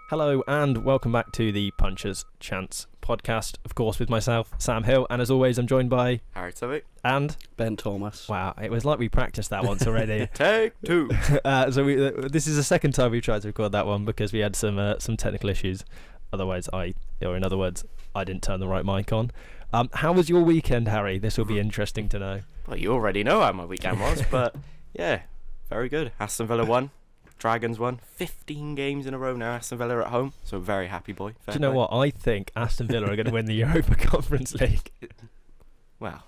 Hello and welcome back to the Puncher's Chance podcast, of course, with myself, Sam Hill, and as always, I'm joined by Tovey and Ben Thomas. Wow, it was like we practiced that once already. Take two. This is the second time we've tried to record that one because we had some technical issues. In other words, I didn't turn the right mic on. How was your weekend, Harry? This will be interesting to know. Well, you already know how my weekend was, but yeah, very good. Aston Villa won. Dragons won 15 games in a row now. Aston Villa at home, so very happy boy. Do you know what? I think Aston Villa are going to win the Europa Conference League. Well,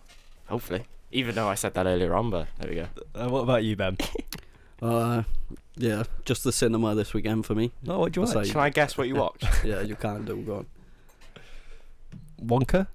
hopefully. Even though I said that earlier on, but there we go. What about you, Ben? Yeah, just the cinema this weekend for me. Oh, what do you watch? Can I guess what you watched? Yeah, you can't do. Go on. Wonka?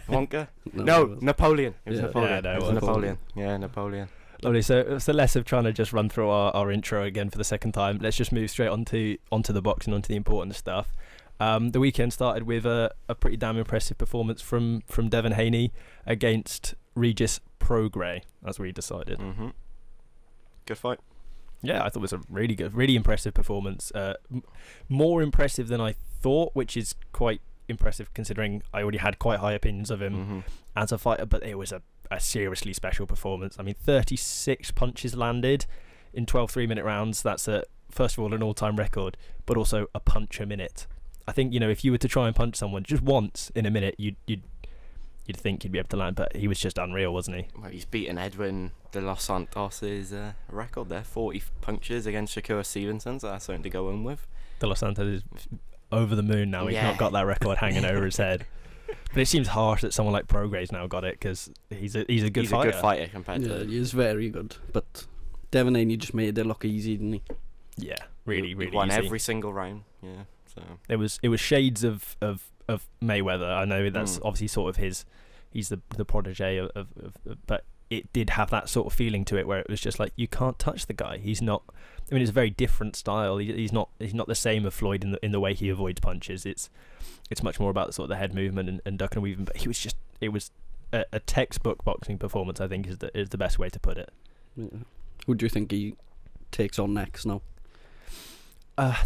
Wonka? No, Napoleon. It was Napoleon. Yeah, it was Napoleon. Yeah, Napoleon. Lovely. So less of trying to just run through our intro again for the second time. Let's just move straight onto the box and onto the important stuff. The weekend started with a pretty damn impressive performance from Devon Haney against Regis Prograis, as we decided. Mm-hmm. Good fight. Yeah, I thought it was a really good, really impressive performance. More impressive than I thought, which is quite impressive considering I already had quite high opinions of him as a fighter, but it was a seriously special performance. I mean, 36 punches landed in 12 3-minute rounds. That's first of all an all-time record, but also a punch a minute. I think, if you were to try and punch someone just once in a minute, you'd think you'd be able to land, but he was just unreal, wasn't he? Well, he's beaten Edwin de Los Santos' record there, 40 punches against Shakur Stevenson, so that's something to go home with. De Los Santos is over the moon now. He's not got that record hanging over his head. But it seems harsh that someone like Prograis now got it because he's a good fighter. He's a good fighter compared to... Yeah, he is very good. But Devon Haney just made it look easy, didn't he? Yeah, really he won easy. every single round. Yeah, so it was shades of Mayweather. I know that's obviously sort of he's the protege of but it did have that sort of feeling to it where it was just like, you can't touch the guy. He's not. I mean, it's a very different style. He's not the same of Floyd in the way he avoids punches. It's much more about sort of the head movement and ducking and weaving. But it was a textbook boxing performance, I think, is the best way to put it. Yeah. Who do you think he takes on next now?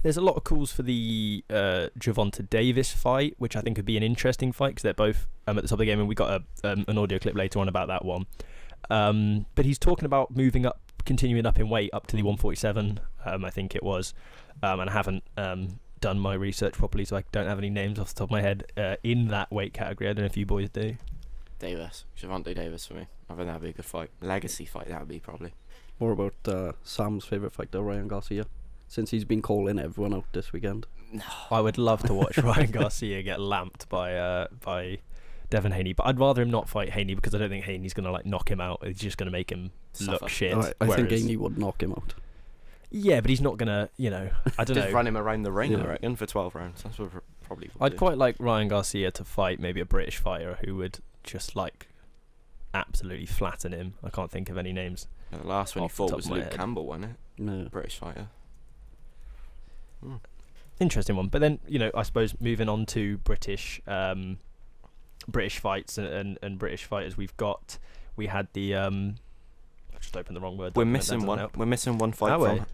There's a lot of calls for the Gervonta Davis fight, which I think would be an interesting fight because they're both at the top of the game, and we got an audio clip later on about that one. But he's talking about continuing up in weight up to the 147, I think it was, and I haven't done my research properly, so I don't have any names off the top of my head in that weight category. I don't know if you boys do. Gervonta Davis for me. I think that'd be a good fight. Legacy fight, that would be probably. What about Sam's favourite fighter, Ryan Garcia? Since he's been calling everyone out this weekend. No. I would love to watch Ryan Garcia get lamped by Devon Haney, but I'd rather him not fight Haney because I don't think Haney's going to knock him out. He's just going to make him look shit. I think Haney would knock him out. Yeah, but he's not going to, I don't know. Just run him around the ring, I reckon, for 12 rounds. That's what probably would I'd do. quite like Ryan Garcia to fight maybe a British fighter who would just absolutely flatten him. I can't think of any names. Yeah, the last one he fought was Luke Campbell, wasn't it? No. British fighter. Interesting one. But then, I suppose moving on to British fights and British fighters, we had the I just opened the wrong word. We're missing one. We're missing one fight from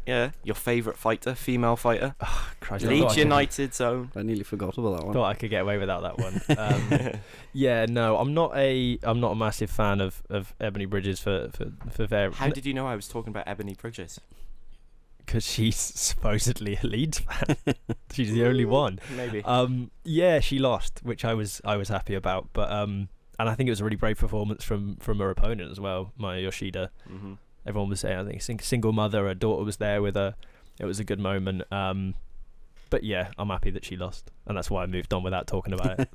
your favourite fighter, female fighter. Oh, Christ, Leeds United's own. I nearly forgot about that one. Thought I could get away without that one. Yeah, no, I'm not a massive fan of Ebony Bridges for various. How did you know I was talking about Ebony Bridges? Because she's supposedly a Leeds fan. She's the only one. Maybe. Yeah, she lost, which I was happy about, but and I think it was a really brave performance from her opponent as well, Maya Yoshida. Mm-hmm. Everyone was saying, I think, single mother, her daughter was there with her. It was a good moment. But yeah, I'm happy that she lost, and that's why I moved on without talking about it.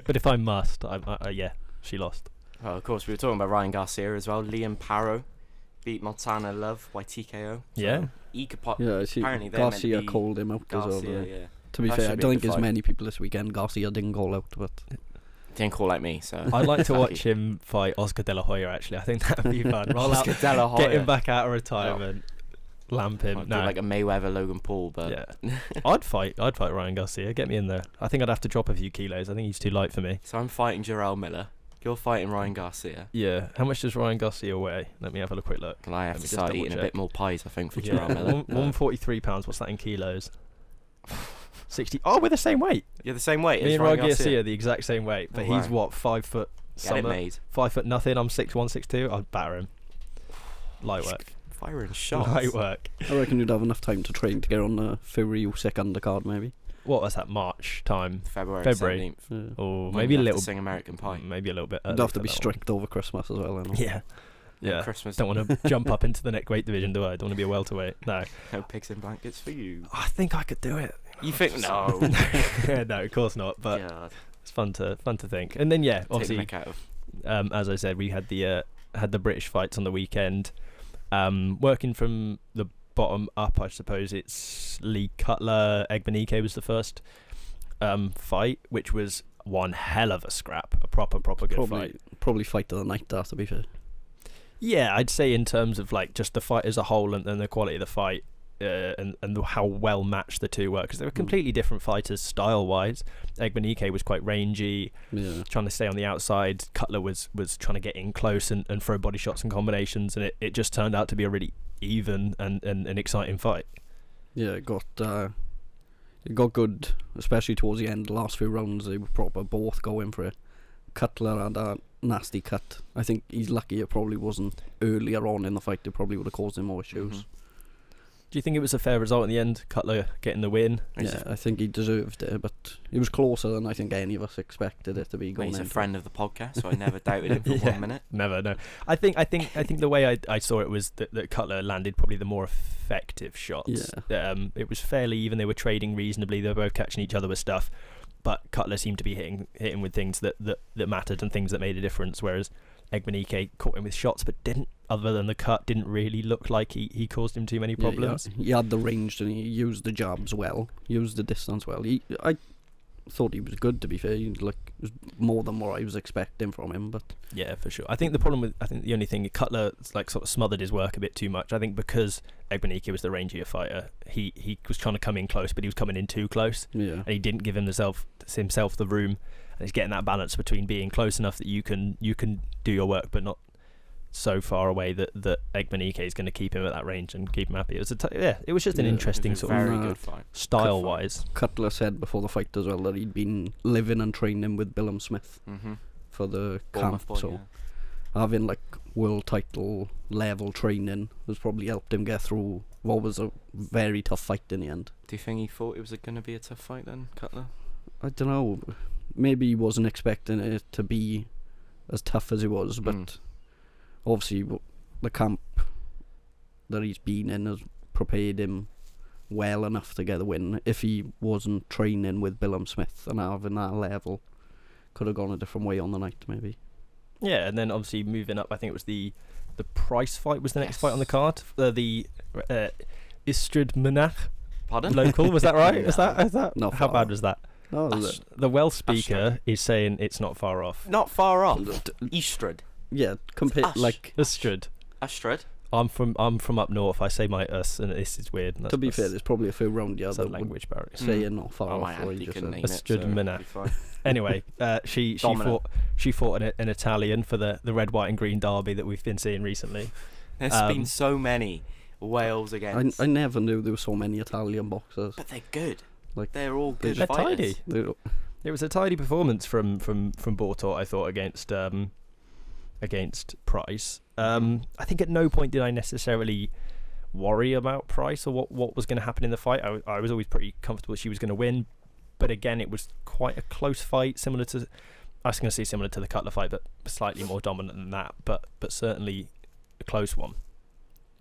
But if I must, yeah, she lost. Well, of course, we were talking about Ryan Garcia as well. Liam Parrow beat Montana Love by TKO. So yeah. He could I see. apparently Garcia called him out Garcia, as well. yeah. To be fair, I don't think as many people this weekend Garcia didn't call out, but didn't call like me, so I'd like to watch him fight Oscar De La Hoya. Actually, I think that'd be fun. Oscar De La Hoya, get him back out of retirement, lamp him. Do like a Mayweather Logan Paul, but yeah, I'd fight Ryan Garcia. Get me in there. I think I'd have to drop a few kilos. I think he's too light for me. So I'm fighting Jarrell Miller. You're fighting Ryan Garcia. Yeah. How much does Ryan Garcia weigh? Let me have a quick look. Well, I have to start eating a bit more pies, I think, for Jarrell Miller. 143 pounds. What's that in kilos? 60. Oh, we're the same weight. You're the same weight Me as and Ryan Ryan Garcia Garcia. are the exact same weight, but Oh, he's wow. what, 5 foot Get it something? made. 5 foot nothing. I'm 6'1", 6'2". I'd batter him. Light work. Firing shots. Light work. I reckon you'd have enough time to train to get on the Fury Usyk undercard, maybe. What was that? March time? February. February. 17th. Yeah. Or When maybe you a have to little. sing American Pie. Maybe a little bit. You'd early have to for be that one. strict over Christmas as well. Yeah. Yeah. Christmas. Don't want to jump up into the neck weight division, do I? Don't want to be a welterweight. No. No pigs in blankets for you. I think I could do it. You think no? No, of course not. But God. it's fun to think. And then Take the obviously, mick out of. as I said, we had the British fights on the weekend. Working from the bottom up, I suppose it's Lee Cutler. Egbenike was the first fight, which was one hell of a scrap, a proper good fight. Probably fight of the night, that, to be fair. Yeah, I'd say in terms of like just the fight as a whole and the quality of the fight, and how well matched the two were, because they were completely different fighters style wise. Egbenike was quite rangy, trying to stay on the outside. Cutler was trying to get in close and throw body shots and combinations, and it just turned out to be a really even and an exciting fight. Yeah, it got good, especially towards the end. The last few rounds, they were proper both going for it. Cutler had a nasty cut. I think he's lucky it probably wasn't earlier on in the fight. It probably would have caused him more issues. Do you think it was a fair result in the end? Cutler getting the win? Yeah, I think he deserved it, but it was closer than I think any of us expected it to be going He's a into. friend of the podcast, so I never doubted him for Yeah. 1 minute. Never, no. I think the way I saw it was that Cutler landed probably the more effective shots. Yeah. It was fairly even. They were trading reasonably. They were both catching each other with stuff, but Cutler seemed to be hitting with things that mattered and things that made a difference. Whereas Egbenike caught him with shots, but didn't. Other than the cut, didn't really look like he caused him too many problems. Yeah, he had the range and he used the jabs well, used the distance well. I thought he was good, to be fair. It was more than what I was expecting from him, but Yeah, for sure. I think the only thing, Cutler like sort of smothered his work a bit too much. I think because Egbenike was the rangier fighter, he was trying to come in close, but he was coming in too close, yeah, and he didn't give himself the room. And he's getting that balance between being close enough that you can do your work, but not so far away that Egbenike is going to keep him at that range and keep him happy. It was it was just an Yeah, interesting It was a sort of very good fight. style wise. Cutler said before the fight as well that he'd been living and training with Billum Smith for the Bournemouth camp, boy, so yeah. having like world title level training has probably helped him get through what was a very tough fight in the end. Do you think he thought it was going to be a tough fight then, Cutler? I don't know, maybe he wasn't expecting it to be as tough as it was, but obviously the camp that he's been in has prepared him well enough to get a win. If he wasn't training with Billum Smith and having that level, could have gone a different way on the night maybe. Yeah, and then obviously moving up, I think it was the Price fight was the next fight on the card. The Istrid Menach Pardon? local, was that right? Is that Not how far bad was that? No, The Welsh speaker is saying it's not far off. Not far off. Eastrid. yeah, compare Us. like Istrid. Astrid. I'm from up north. I say my us, and this is weird. to be fair, there's probably a few round the that's other a language barrier. saying not far Oh, my off. What auntie you just couldn't said. name it, Astrid so Menach. it'll be fine. Anyway, she Dominant. fought an Italian for the red, white, and green derby that we've been seeing recently. There's been so many Wales against. I never knew there were so many Italian boxers. But they're good. Like, They're all good They're fighters. tidy. They're- It was a tidy performance from Bortort, I thought, against Price. I think at no point did I necessarily worry about Price or what was going to happen in the fight. I was always pretty comfortable she was going to win, but again, it was quite a close fight, similar to the Cutler fight, but slightly more dominant than that, but certainly a close one.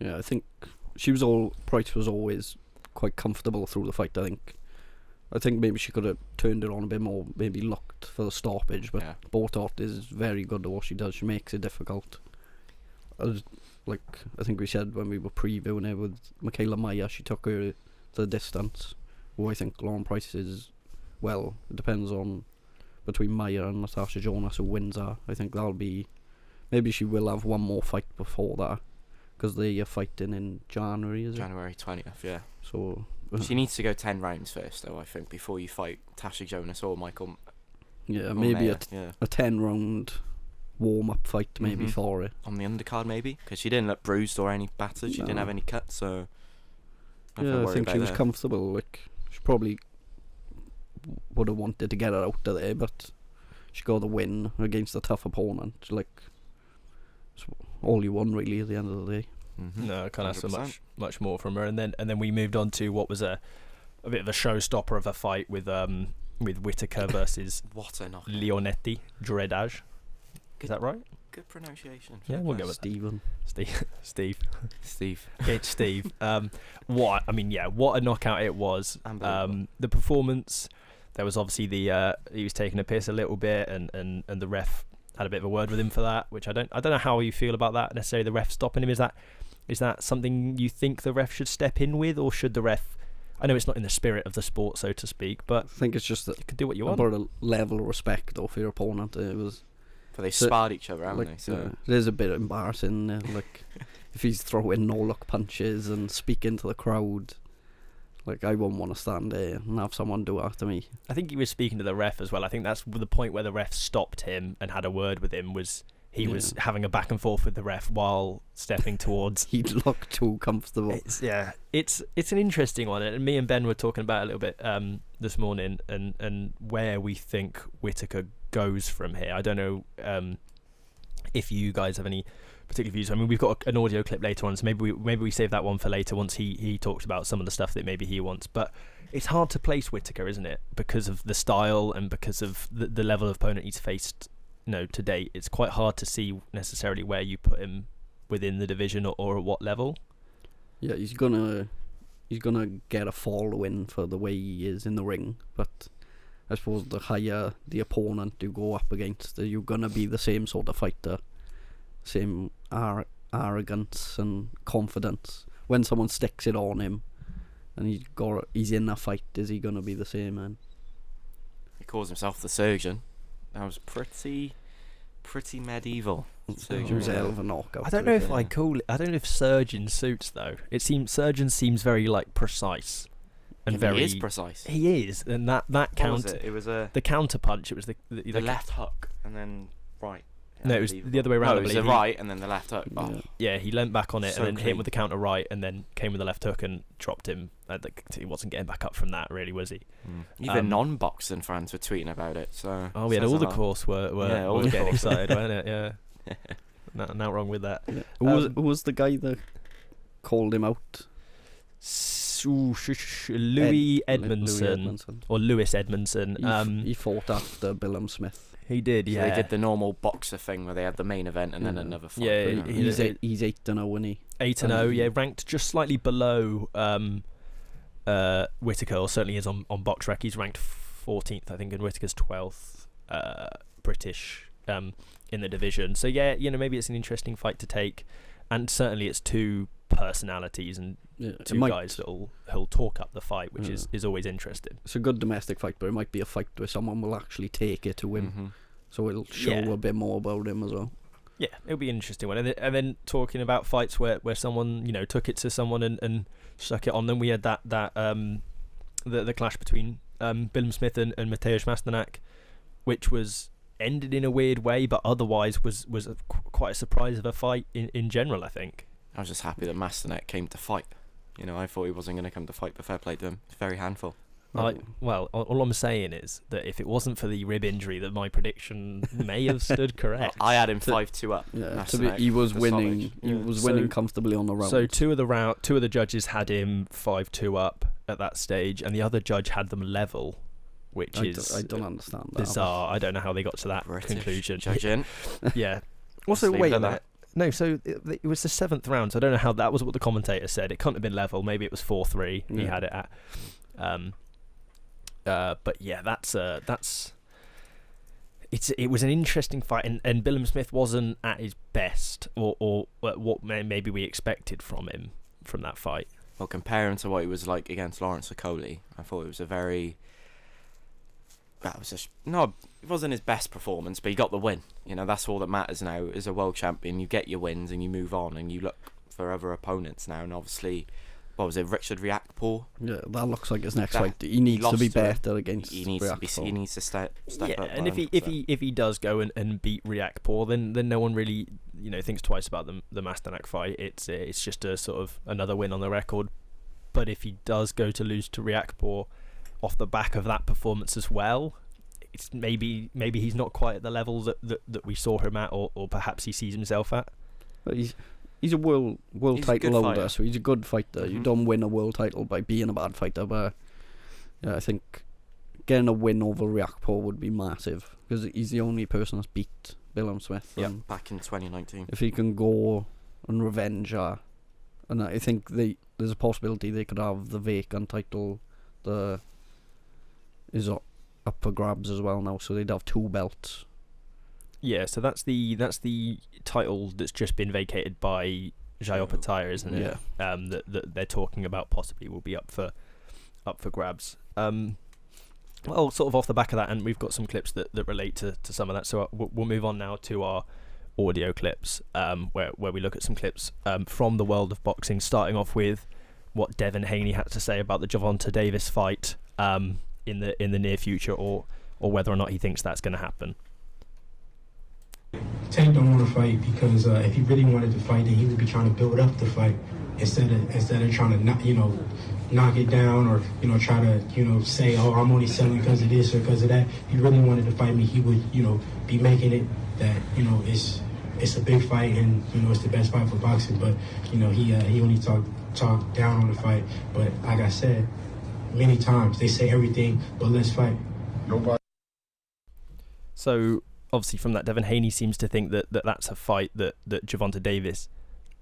Yeah, I think Price was always quite comfortable through the fight. I think maybe she could have turned it on a bit more, maybe looked for the stoppage, but Yeah. Bortort is very good at what she does. She makes it difficult. I think we said when we were previewing it with Michaela Meyer, she took her to the distance. Who I think Lauren Price is, well, it depends on between Meyer and Natasha Jonas who wins her. I think that'll be, maybe she will have one more fight before that, because they are fighting in January, is it? January 20th, yeah. So She needs to go 10 rounds first, though, I think, before you fight Tasha Jonas or Michael. yeah, or maybe Mayer, yeah. a 10-round warm-up fight maybe Mhm. for it. On the undercard, maybe, because she didn't look bruised or any battered. She didn't No. have any cuts, so. nothing to Yeah, I worry think about she was there. comfortable. She probably would have wanted to get her out of there, but she got the win against a tough opponent. Like, it's all you want really at the end of the day. Mm-hmm. No, I can't ask for 100%. much more from her. And then we moved on to what was a bit of a showstopper of a fight with Whittaker versus What a knock. Leonetti Dredage. Is that right? Good pronunciation. Yeah, we'll go with Stephen. Steve. Steve. It's Steve. What a knockout it was. Unbelievable. The performance, there was obviously he was taking a piss a little bit, and the ref had a bit of a word with him for that, which I don't know how you feel about that necessarily. The ref stopping him, is that something you think the ref should step in with, or should the ref? I know it's not in the spirit of the sport, so to speak, but I think it's just that you could do what you want. about a level of respect though for your opponent. It was But they sparred each other, haven't like they? So it is a bit embarrassing. Like if he's throwing no-look punches and speaking to the crowd, like I wouldn't want to stand there and have someone do that to me. I think he was speaking to the ref as well. I think that's the point where the ref stopped him and had a word with him. Was he was having a back and forth with the ref while stepping towards. He looked too comfortable. It's an interesting one, and me and Ben were talking about it a little bit this morning, and where we think Whittaker goes from here. I don't know if you guys have any particular views. I mean, we've got an audio clip later on, so maybe we save that one for later once he talks about some of the stuff that maybe he wants. But it's hard to place Whittaker, isn't it? Because of the style and because of the level of opponent he's faced, to date. It's quite hard to see necessarily where you put him within the division or at what level. Yeah, he's gonna get a fall win for the way he is in the ring, but I suppose the higher the opponent you go up against, you're gonna be the same sort of fighter, same arrogance and confidence. When someone sticks it on him, and he's in a fight, is he gonna be the same man? he calls himself the surgeon. That was pretty medieval. It was a hell of a knockout. I don't know if I call it. I don't know if surgeon suits though. Surgeon seems very like precise and very. He is precise. He is, and that count. It was the counter punch. It was the left hook and then right. No, it was the other way around. No, it was the right and then the left hook. Oh. Yeah, he leant back on it So and then hit him clean. with the counter right, and then came with the left hook and dropped him. He wasn't getting back up from that, really, was he? Even non-boxing fans were tweeting about it. So we had all the course were getting excited, weren't it? Yeah. Not wrong with that. Yeah. Who was the guy that called him out? Louis Edmondson. Or Lewis Edmondson. He fought after Billum Smith. He did, yeah. So they did the normal boxer thing where they had the main event and then another fight. Yeah, he's 8-0, isn't he? 8-0, yeah, ranked just slightly below Whittaker, or certainly is on BoxRec. He's ranked 14th, I think, and Whittaker's 12th British in the division. So yeah, maybe it's an interesting fight to take, and certainly it's two personalities and two guys who'll talk up the fight, which is always interesting. It's a good domestic fight, but it might be a fight where someone will actually take it to him. Mm-hmm. So it'll show a bit more about him as well. Yeah, it'll be an interesting one. And then talking about fights where someone took it to someone and stuck it on them, we had that the clash between Billum Smith and Mateusz Masternak, which was ended in a weird way, but otherwise was quite a surprise of a fight in general, I think. I was just happy that Masternak came to fight. I thought he wasn't going to come to fight, but fair play to him. It's very handful. All I'm saying is that if it wasn't for the rib injury, that my prediction may have stood correct. I had him 5-2 up. Yeah, he was winning. He was winning comfortably on the round. So two of the judges had him 5-2 up at that stage, and the other judge had them level, which I don't understand that. Bizarre. I don't know how they got to that British conclusion. Judging. Yeah. Also, wait a minute. that. No, so it was the 7th round, so I don't know how that was what the commentator said. It couldn't have been level. Maybe it was 4-3. He had it at. But yeah, it was an interesting fight, and Billum Smith wasn't at his best, or what maybe we expected from him from that fight. Well, comparing to what he was like against Lawrence Okoli, I thought it was it wasn't his best performance, but he got the win. That's all that matters now. As a world champion, you get your wins and you move on and you look for other opponents now. And obviously, what was it, Richard Riakporhe? Yeah, that looks like his next fight. He needs to be better against. He needs to step up. And if he does go and beat Riakporhe, then no one really thinks twice about the Masternak fight. It's just a sort of another win on the record. But if he does go to lose to Riakporhe, off the back of that performance as well, it's maybe he's not quite at the level that we saw him at, or perhaps he sees himself at. But he's a world title holder, so he's a good fighter. You don't win a world title by being a bad fighter, but yeah, I think getting a win over Riakpo would be massive, because he's the only person that's beat Willem Smith. Yeah, back in 2019. If he can go and revenge her, and I think there's a possibility they could have the vacant title is up for grabs as well now, so they'd have 2 belts. Yeah, so that's the title that's just been vacated by Jayo Pataya, isn't it? Yeah. That they're talking about possibly will be up for grabs. Well, sort of off the back of that, and we've got some clips that relate to some of that. So we'll move on now to our audio clips, where we look at some clips from the world of boxing, starting off with what Devin Haney had to say about the Gervonta Davis fight in the near future, or whether or not he thinks that's going to happen. Tank don't want to fight because if he really wanted to fight, then he would be trying to build up the fight instead of trying to knock it down, or try to say, oh, I'm only selling because of this or because of that. If he really wanted to fight me, he would be making it that it's a big fight and it's the best fight for boxing. But he only talk down on the fight. But like I said many times, they say everything but let's fight. Nobody. So obviously from that, Devin Haney seems to think that's a fight that Gervonta Davis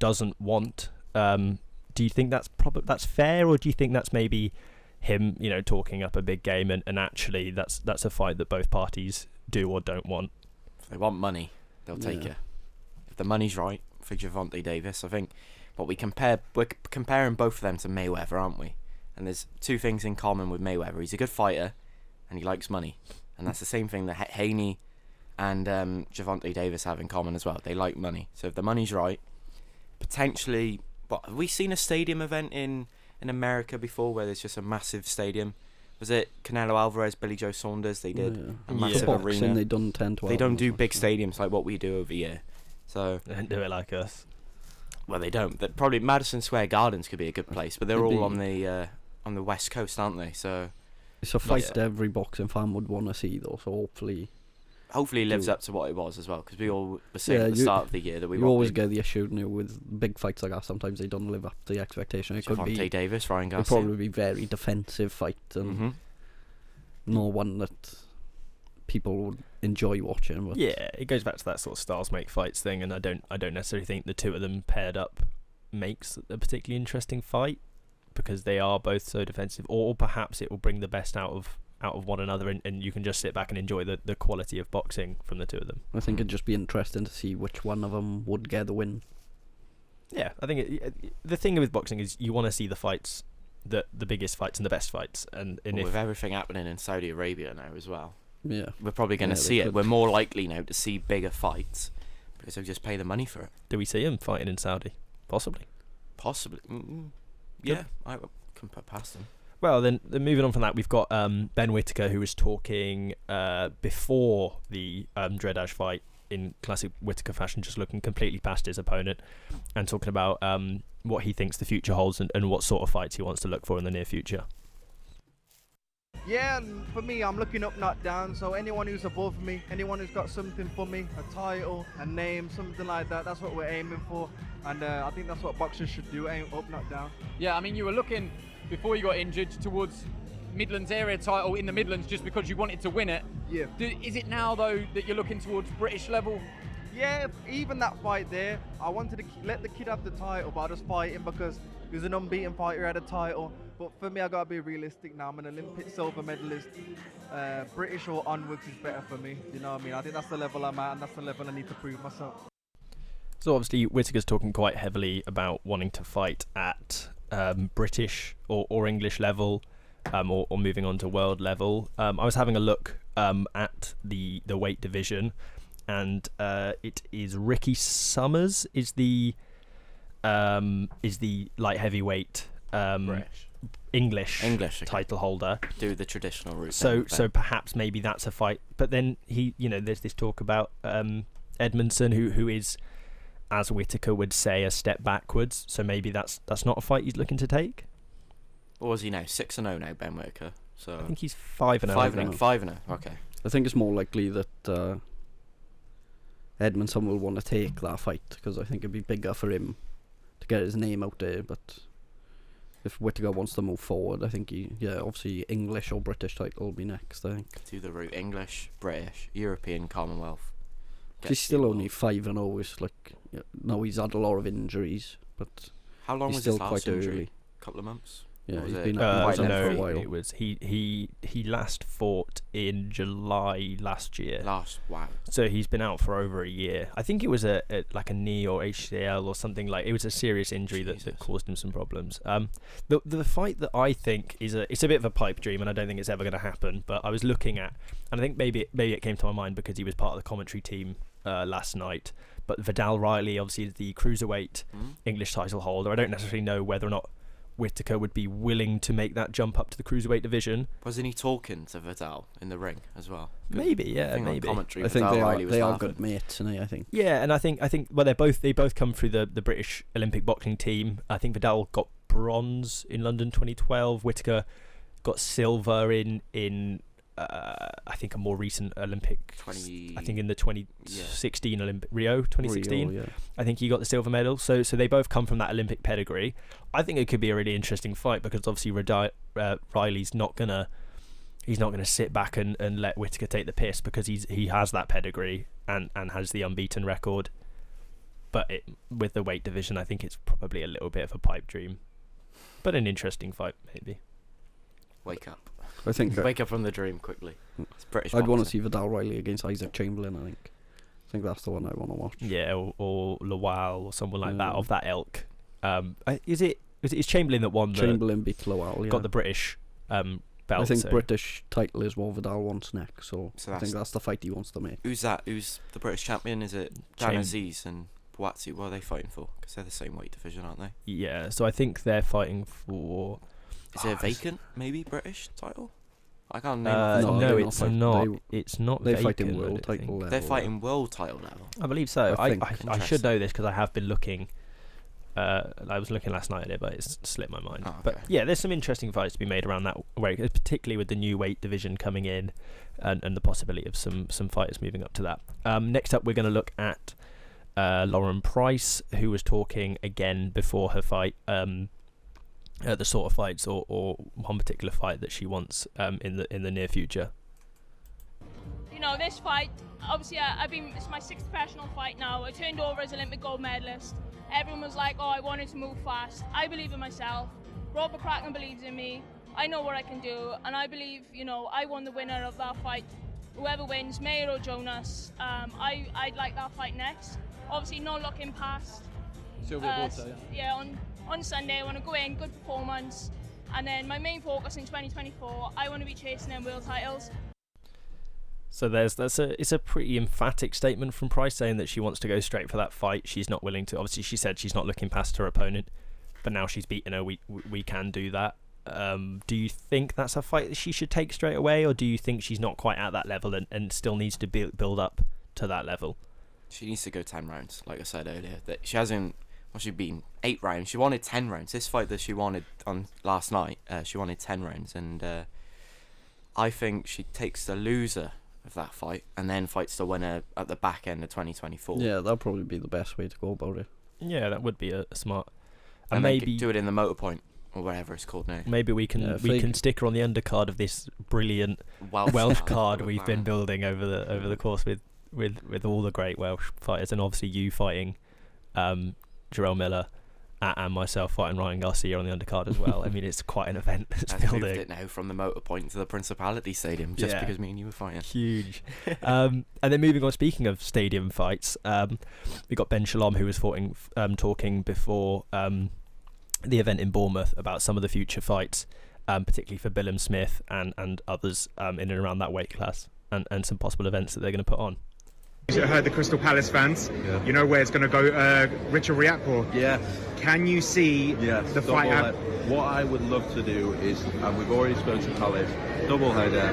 doesn't want. Do you think that's fair, or do you think that's maybe him talking up a big game and actually that's a fight that both parties do or don't want? If they want money, they'll take it. If the money's right for Gervonta Davis, I think we're comparing both of them to Mayweather, aren't we? And there's 2 things in common with Mayweather. He's a good fighter and he likes money, and that's the same thing that Haney and Gervonta Davis have in common as well. They like money. So if the money's right, potentially. But have we seen a stadium event in America before where there's just a massive stadium? Was it Canelo Alvarez, Billy Joe Saunders? They did a massive For boxing, arena. they done 10, 12. They don't do big stadiums like what we do over here. So They don't do it like us. Well, they don't. Probably Madison Square Gardens could be a good place, but they're all on the West Coast, aren't they? So it's a fight that every boxing fan would want to see, though. So hopefully he lives up to what it was as well, because we all were saying at the start of the year that you always get the issue with big fights like that. Sometimes they don't live up to the expectation. It could be Davis, Ryan Garcia. It'd probably be very defensive fight and no one that people would enjoy watching. But yeah, it goes back to that sort of styles make fights thing, and I don't necessarily think the 2 of them paired up makes a particularly interesting fight, because they are both so defensive, or perhaps it will bring the best out of one another, and you can just sit back and enjoy the quality of boxing from the 2 of them. I think it'd just be interesting to see which one of them would get the win. Yeah, I think the thing with boxing is you want to see the fights, the biggest fights and the best fights, and with everything happening in Saudi Arabia now as well, we're probably going to see it. We're more likely now to see bigger fights because they'll just pay the money for it. Do we see him fighting in Saudi? Possibly. Yeah, I can put past him. Well, then moving on from that, we've got Ben Whittaker, who was talking before the Dredash fight in classic Whittaker fashion, just looking completely past his opponent and talking about what he thinks the future holds and what sort of fights he wants to look for in the near future. Yeah, for me, I'm looking up, not down. So anyone who's above me, anyone who's got something for me, a title, a name, something like that, that's what we're aiming for. And I think that's what boxers should do, aim up, not down. Yeah, I mean, you were looking, before you got injured, towards Midlands area title in the Midlands just because you wanted to win it. Yeah. Is it now, though, that you're looking towards British level? Yeah, even that fight there, I wanted to let the kid have the title, but I just fight him because he was an unbeaten fighter, he had a title. But for me, I gotta be realistic now. I'm an Olympic silver medalist. British or onwards is better for me. You know what I mean? I think that's the level I'm at, and that's the level I need to prove myself. So obviously, Whittaker's talking quite heavily about wanting to fight at British or English level, or moving on to world level. I was having a look at the weight division, and it is Ricky Summers is the light heavyweight English title holder. Do the traditional route. So perhaps maybe that's a fight. But then there's this talk about Edmondson, who is, as Whittaker would say, a step backwards. So maybe that's not a fight he's looking to take. What was he now? 6-0 now, Ben Whittaker. So I think he's 5-0. 5-0. 5-0. Okay. I think it's more likely that Edmondson will want to take that fight because I think it'd be bigger for him to get his name out there. But if Whittaker wants to move forward, I think obviously English or British title will be next. I think. Do the route: English, British, European, Commonwealth. He's still only 5-0. It's like now he's had a lot of injuries, but how long he's was still his last quite injury? early. A couple of months. Yeah, Or was he's it been quite out lengthy? for a while. It was he last fought in July last year. Wow. So he's been out for over a year. I think it was a knee or ACL or something like. It was a serious injury that caused him some problems. The fight that I think it's a bit of a pipe dream, and I don't think it's ever going to happen. But I was looking at, and I think maybe it came to my mind because he was part of the commentary team last night. But Vidal Riley obviously is the cruiserweight English title holder. I don't necessarily know whether or not Whittaker would be willing to make that jump up to the cruiserweight division. Wasn't he talking to Vidal in the ring as well? Maybe, yeah, maybe. I think they are good mates, and I think. Yeah, and I think well, they both come through the British Olympic boxing team. I think Vidal got bronze in London 2012. Whittaker got silver in I think a more recent Olympic. I think in the 2016 Olympic Rio 2016. Rio, yeah. I think he got the silver medal. So they both come from that Olympic pedigree. I think it could be a really interesting fight because obviously Riley's not gonna sit back and let Whittaker take the piss because he has that pedigree and has the unbeaten record. But with the weight division, I think it's probably a little bit of a pipe dream, but an interesting fight maybe. Wake up. I think wake up from the dream quickly. It's British. I'd want to see Vidal Riley against Isaac Chamberlain. I think that's the one I want to watch. Yeah, or Lawal or someone like that of that ilk. Is Chamberlain that won? Chamberlain beat Lawal. Yeah. Got the British belt. I think British title is what Vidal wants next. So I think that's the fight he wants to make. Who's that? Who's the British champion? Is it Dan Aziz and Boatsi? What are they fighting for? Because they're the same weight division, aren't they? Yeah. So I think they're fighting for. Is it a vacant, maybe British title? I can't name no, it's not. It's not. They're vacant, fighting world title level. They're fighting world title level. I believe so. I should know this because I have been looking. I was looking last night at it, but it's slipped my mind. Oh, okay. But yeah, there's some interesting fights to be made around that weight, particularly with the new weight division coming in, and the possibility of some fighters moving up to that. Next up, we're going to look at Lauren Price, who was talking again before her fight. The sort of fights or one particular fight that she wants in the near future. You know, this fight, obviously it's my 6th professional fight now. I turned over as Olympic gold medalist. Everyone was like, oh, I wanted to move fast. I believe in myself. Robert Cracken believes in me. I know what I can do, and I believe, I won the winner of that fight. Whoever wins, Mayer or Jonas, I'd like that fight next. Obviously not looking past Sylvia Borto, yeah, on Sunday. I want to go in, good performance, and then my main focus in 2024, I want to be chasing them world titles. So it's a pretty emphatic statement from Price saying that she wants to go straight for that fight. She's not willing to. Obviously, she said she's not looking past her opponent, but now she's beaten her. We can do that. Do you think that's a fight that she should take straight away, or do you think she's not quite at that level and still needs to build up to that level? She needs to go 10 rounds, like I said earlier. That she hasn't. Well, she's been 8 rounds. She wanted 10 rounds. This fight that she wanted on last night, she wanted 10 rounds, and I think she takes the loser of that fight and then fights the winner at the back end of 2024. Yeah, that'll probably be the best way to go about it. Yeah, that would be a smart. And maybe do it in the motor point or whatever it's called now. Maybe we can stick her on the undercard of this brilliant Welsh card we've been building over the course with all the great Welsh fighters, and obviously you fighting Jarrell Miller and myself fighting Ryan Garcia on the undercard as well. I mean, it's quite an event that's building. Moved it now from the motor point to the Principality Stadium just because me and you were fighting. Huge. And then moving on, speaking of stadium fights, we got Ben Shalom, who was talking before the event in Bournemouth about some of the future fights, particularly for Billum Smith and others in and around that weight class, and some possible events that they're going to put on. You heard the Crystal Palace fans. Yeah. You know where it's going to go. Richard Riakporhe. Yeah. Can you see the fight out? What I would love to do is, and we've already spoken to Palace, double header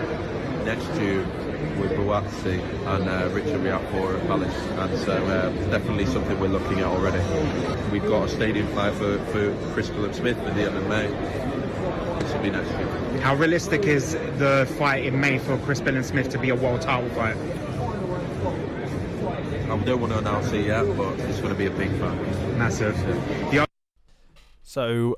next June with Boatsi and Richard Riakporhe at Palace, and so definitely something we're looking at already. We've got a stadium fight for Chris Billum Smith at the end of May. this will be next year. How realistic is the fight in May for Chris Billam-Smith to be a world title fight? I don't want to announce it yet, but it's going to be a big fight. Massive. So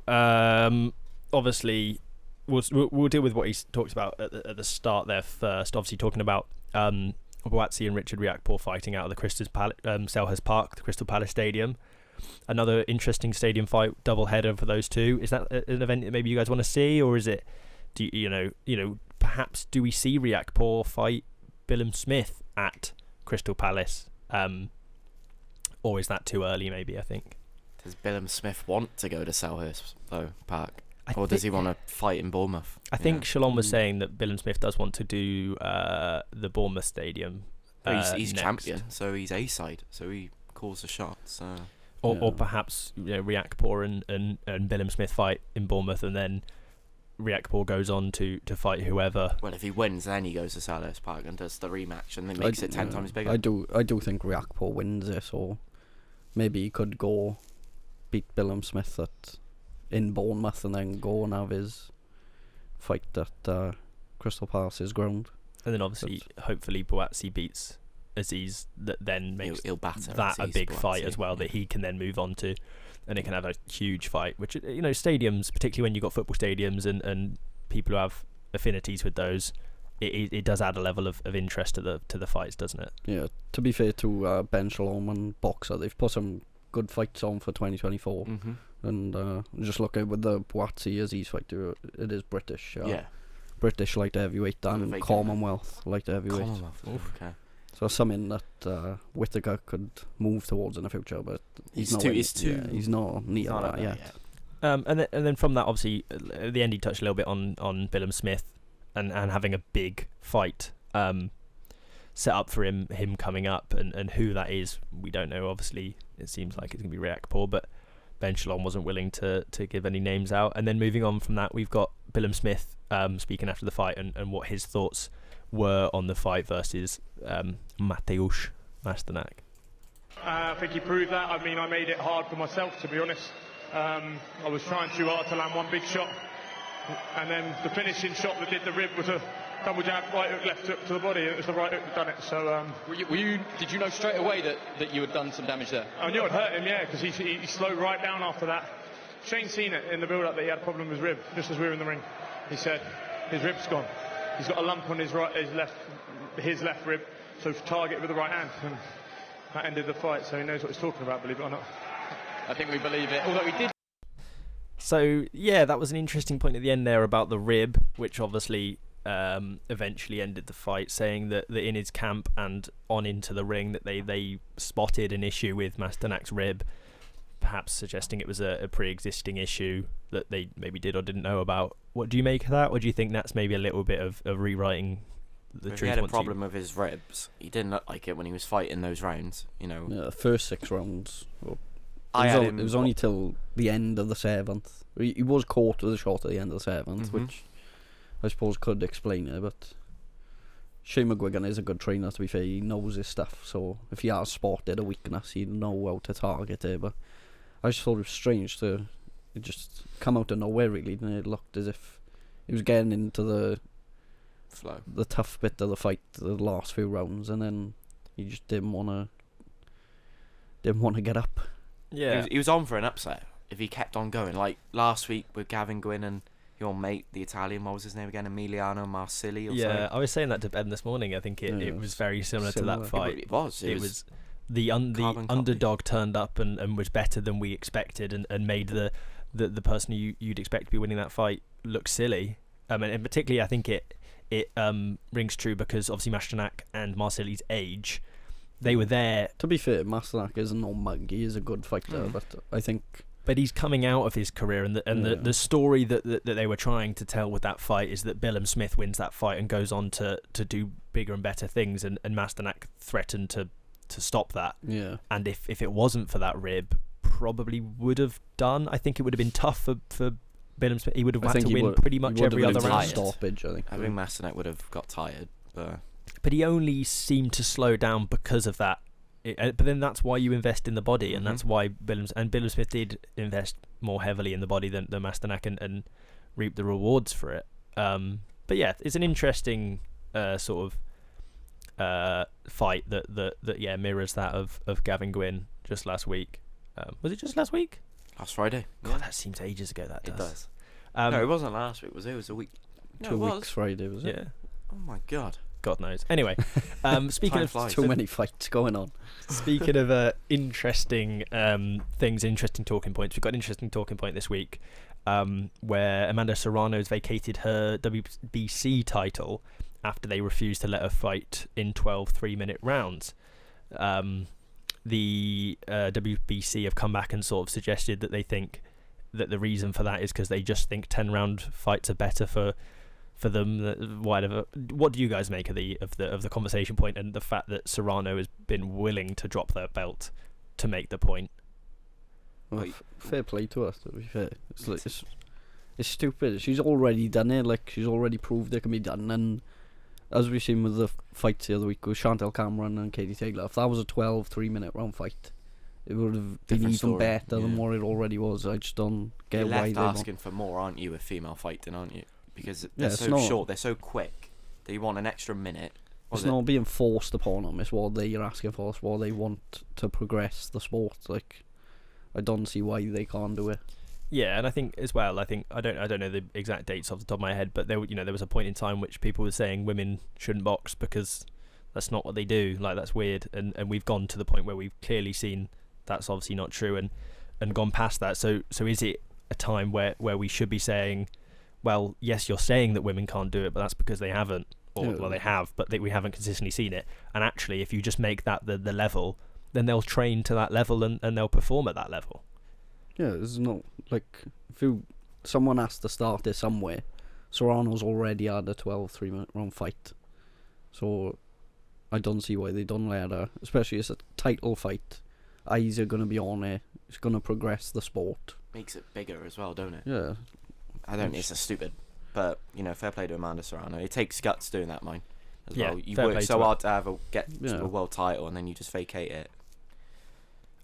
obviously we'll deal with what he talked about at the start there first. Obviously talking about Boatsi and Richard Riakporhe fighting out of the Selhurst Park, the Crystal Palace Stadium. Another interesting stadium fight, double header for those two. Is that an event that maybe you guys want to see, or is it? Perhaps do we see Riakporhe fight Billam-Smith at Crystal Palace, or is that too early? Maybe I think. Does Billam-Smith want to go to Selhurst Park, or does he want to fight in Bournemouth? I think Shalom was saying that Billam-Smith does want to do the Bournemouth Stadium. He's champion, so he's A side, so he calls the shots. Or perhaps Riakporhe and Billam-Smith fight in Bournemouth, and then Riakporhe goes on to fight whoever. Well, if he wins, then he goes to Selhurst Park and does the rematch, and then makes it 10 times bigger. I do think Riakporhe wins this, or maybe he could go beat Billam-Smith in Bournemouth and then go and have his fight at Crystal Palace's ground. And then obviously, hopefully, Boatsi beats Aziz. That then makes he'll batter that Aziz a big Boatsi, fight as well that he can then move on to, and it can have a huge fight. Which stadiums, particularly when you've got football stadiums and people who have affinities with those, it does add a level of interest to the fights, doesn't it? Yeah. To be fair to Ben Shalom and Boxer, they've put some good fights on for 2024. Mm-hmm. And just looking with the Boatsi Aziz fight, it is British. British light heavyweight and Commonwealth light heavyweight. Commonwealth. Okay. So something that Whittaker could move towards in the future, but he's not near that yet. And then from that, obviously, at the end he touched a little bit on Billam-Smith and having a big fight set up for him coming up, and who that is, we don't know. Obviously, it seems like it's going to be Riakporhe, but Ben Shalom wasn't willing to give any names out. And then moving on from that, we've got Billam-Smith speaking after the fight and what his thoughts were on the fight versus Mateusz Masternak. I think he proved that. I mean, I made it hard for myself, to be honest. I was trying too hard to land one big shot, and then the finishing shot that did the rib was a double jab, right hook, left hook to the body, and it was the right hook that done it. So, did you know straight away that you had done some damage there? I knew it hurt him, yeah, because he slowed right down after that. Shane seen it in the build-up that he had a problem with his rib, just as we were in the ring. He said his rib's gone. He's got a lump on his left rib, so target with the right hand, and that ended the fight. So he knows what he's talking about, believe it or not. I think we believe it, although he did. So yeah, that was an interesting point at the end there about the rib, which obviously eventually ended the fight, saying that in his camp and on into the ring that they spotted an issue with Masternak's rib, perhaps suggesting it was a pre-existing issue that they maybe did or didn't know about. What do you make of that? Or do you think that's maybe a little bit of rewriting the truth? He had a problem with his ribs. He didn't look like it when he was fighting those rounds, Yeah, the first 6 rounds. It was only till the end of the 7th. He was caught with a shot at the end of the 7th, which I suppose could explain it, but Shane McGuigan is a good trainer, to be fair. He knows his stuff, so if he has spotted a weakness, he'd know how to target it. But I just thought it was strange to just come out of nowhere, really, and it looked as if he was getting into the flow, the tough bit of the fight, the last few rounds, and then he just didn't want to get up. Yeah, he was on for an upset if he kept on going. Like last week with Gavin Gwynn and your mate, the Italian, what was his name again? Emiliano Marsili or something? I was saying that to Ben this morning. I think it was very similar to that fight. It was the underdog turned up and was better than we expected and made the person you'd expect to be winning that fight look silly. And particularly I think it rings true because obviously Masternak and Marsili's age, they were there. To be fair, Masternak isn't no mug. He is a good fighter, but I think. But he's coming out of his career, and the story that they were trying to tell with that fight is that Billam-Smith wins that fight and goes on to do bigger and better things, and Masternak threatened to stop that. Yeah. And if it wasn't for that rib, probably would have done. I think it would have been tough for Billam-Smith. He would have had to win pretty much every other round. Stoppage, I think Masternak would have got tired, but he only seemed to slow down because of that. But then that's why you invest in the body, and that's why Billam-Smith did invest more heavily in the body than Masternak, and reap the rewards for it. But yeah, it's an interesting sort of fight that mirrors that of Gavin Gwynn just last week. Was it just last week? Last Friday. God, that seems ages ago. That It does. Um, No, it wasn't last week, was it? It was a week. No, 2 it was. weeks Friday, was it? Yeah. Oh my god. God knows. Anyway, speaking Time of flies. Too many fights going on. speaking of interesting things, interesting talking points, we've got an interesting talking point this week where Amanda Serrano has vacated her WBC title after they refused to let her fight in 12 3-minute rounds. The WBC have come back and sort of suggested that they think that the reason for that is because they just think 10-round fights are better for them. Whatever. What do you guys make of the conversation point and the fact that Serrano has been willing to drop that belt to make the point? Well, fair play to her, to be fair. It's like it's stupid. She's already done it. Like, she's already proved it can be done. And as we've seen with the fights the other week with Chantel Cameron and Katie Taylor, if that was a 12 3-minute round fight, it would have been even story. better than what it already was. I just don't get You're why left they asking for more, aren't you, with female fighting, aren't you? Because they're it's so not- short, they're so quick. That you want an extra minute. It's not being forced upon them. It's what they're asking for. It's what they want to progress the sport. Like, I don't see why they can't do it. Yeah, and I think as well. I don't know the exact dates off the top of my head, but there was a point in time which people were saying women shouldn't box because that's not what they do. Like, that's weird, and we've gone to the point where we've clearly seen that's obviously not true, and gone past that. So is it a time where we should be saying, well, yes, you're saying that women can't do it, but that's because they haven't, or well, they have, but we haven't consistently seen it. And actually, if you just make that the level, then they'll train to that level and they'll perform at that level. Yeah, there's no, like, if someone has to start it somewhere. Serrano's already had a 12 3-minute round fight, so I don't see why they don't let her, especially as a title fight. Eyes are going to be on it. It's going to progress the sport. Makes it bigger as well, don't it? Yeah. I don't. It's a stupid, but fair play to Amanda Serrano. It takes guts doing that, mine. As well, you work so hard to have to a world title, and then you just vacate it.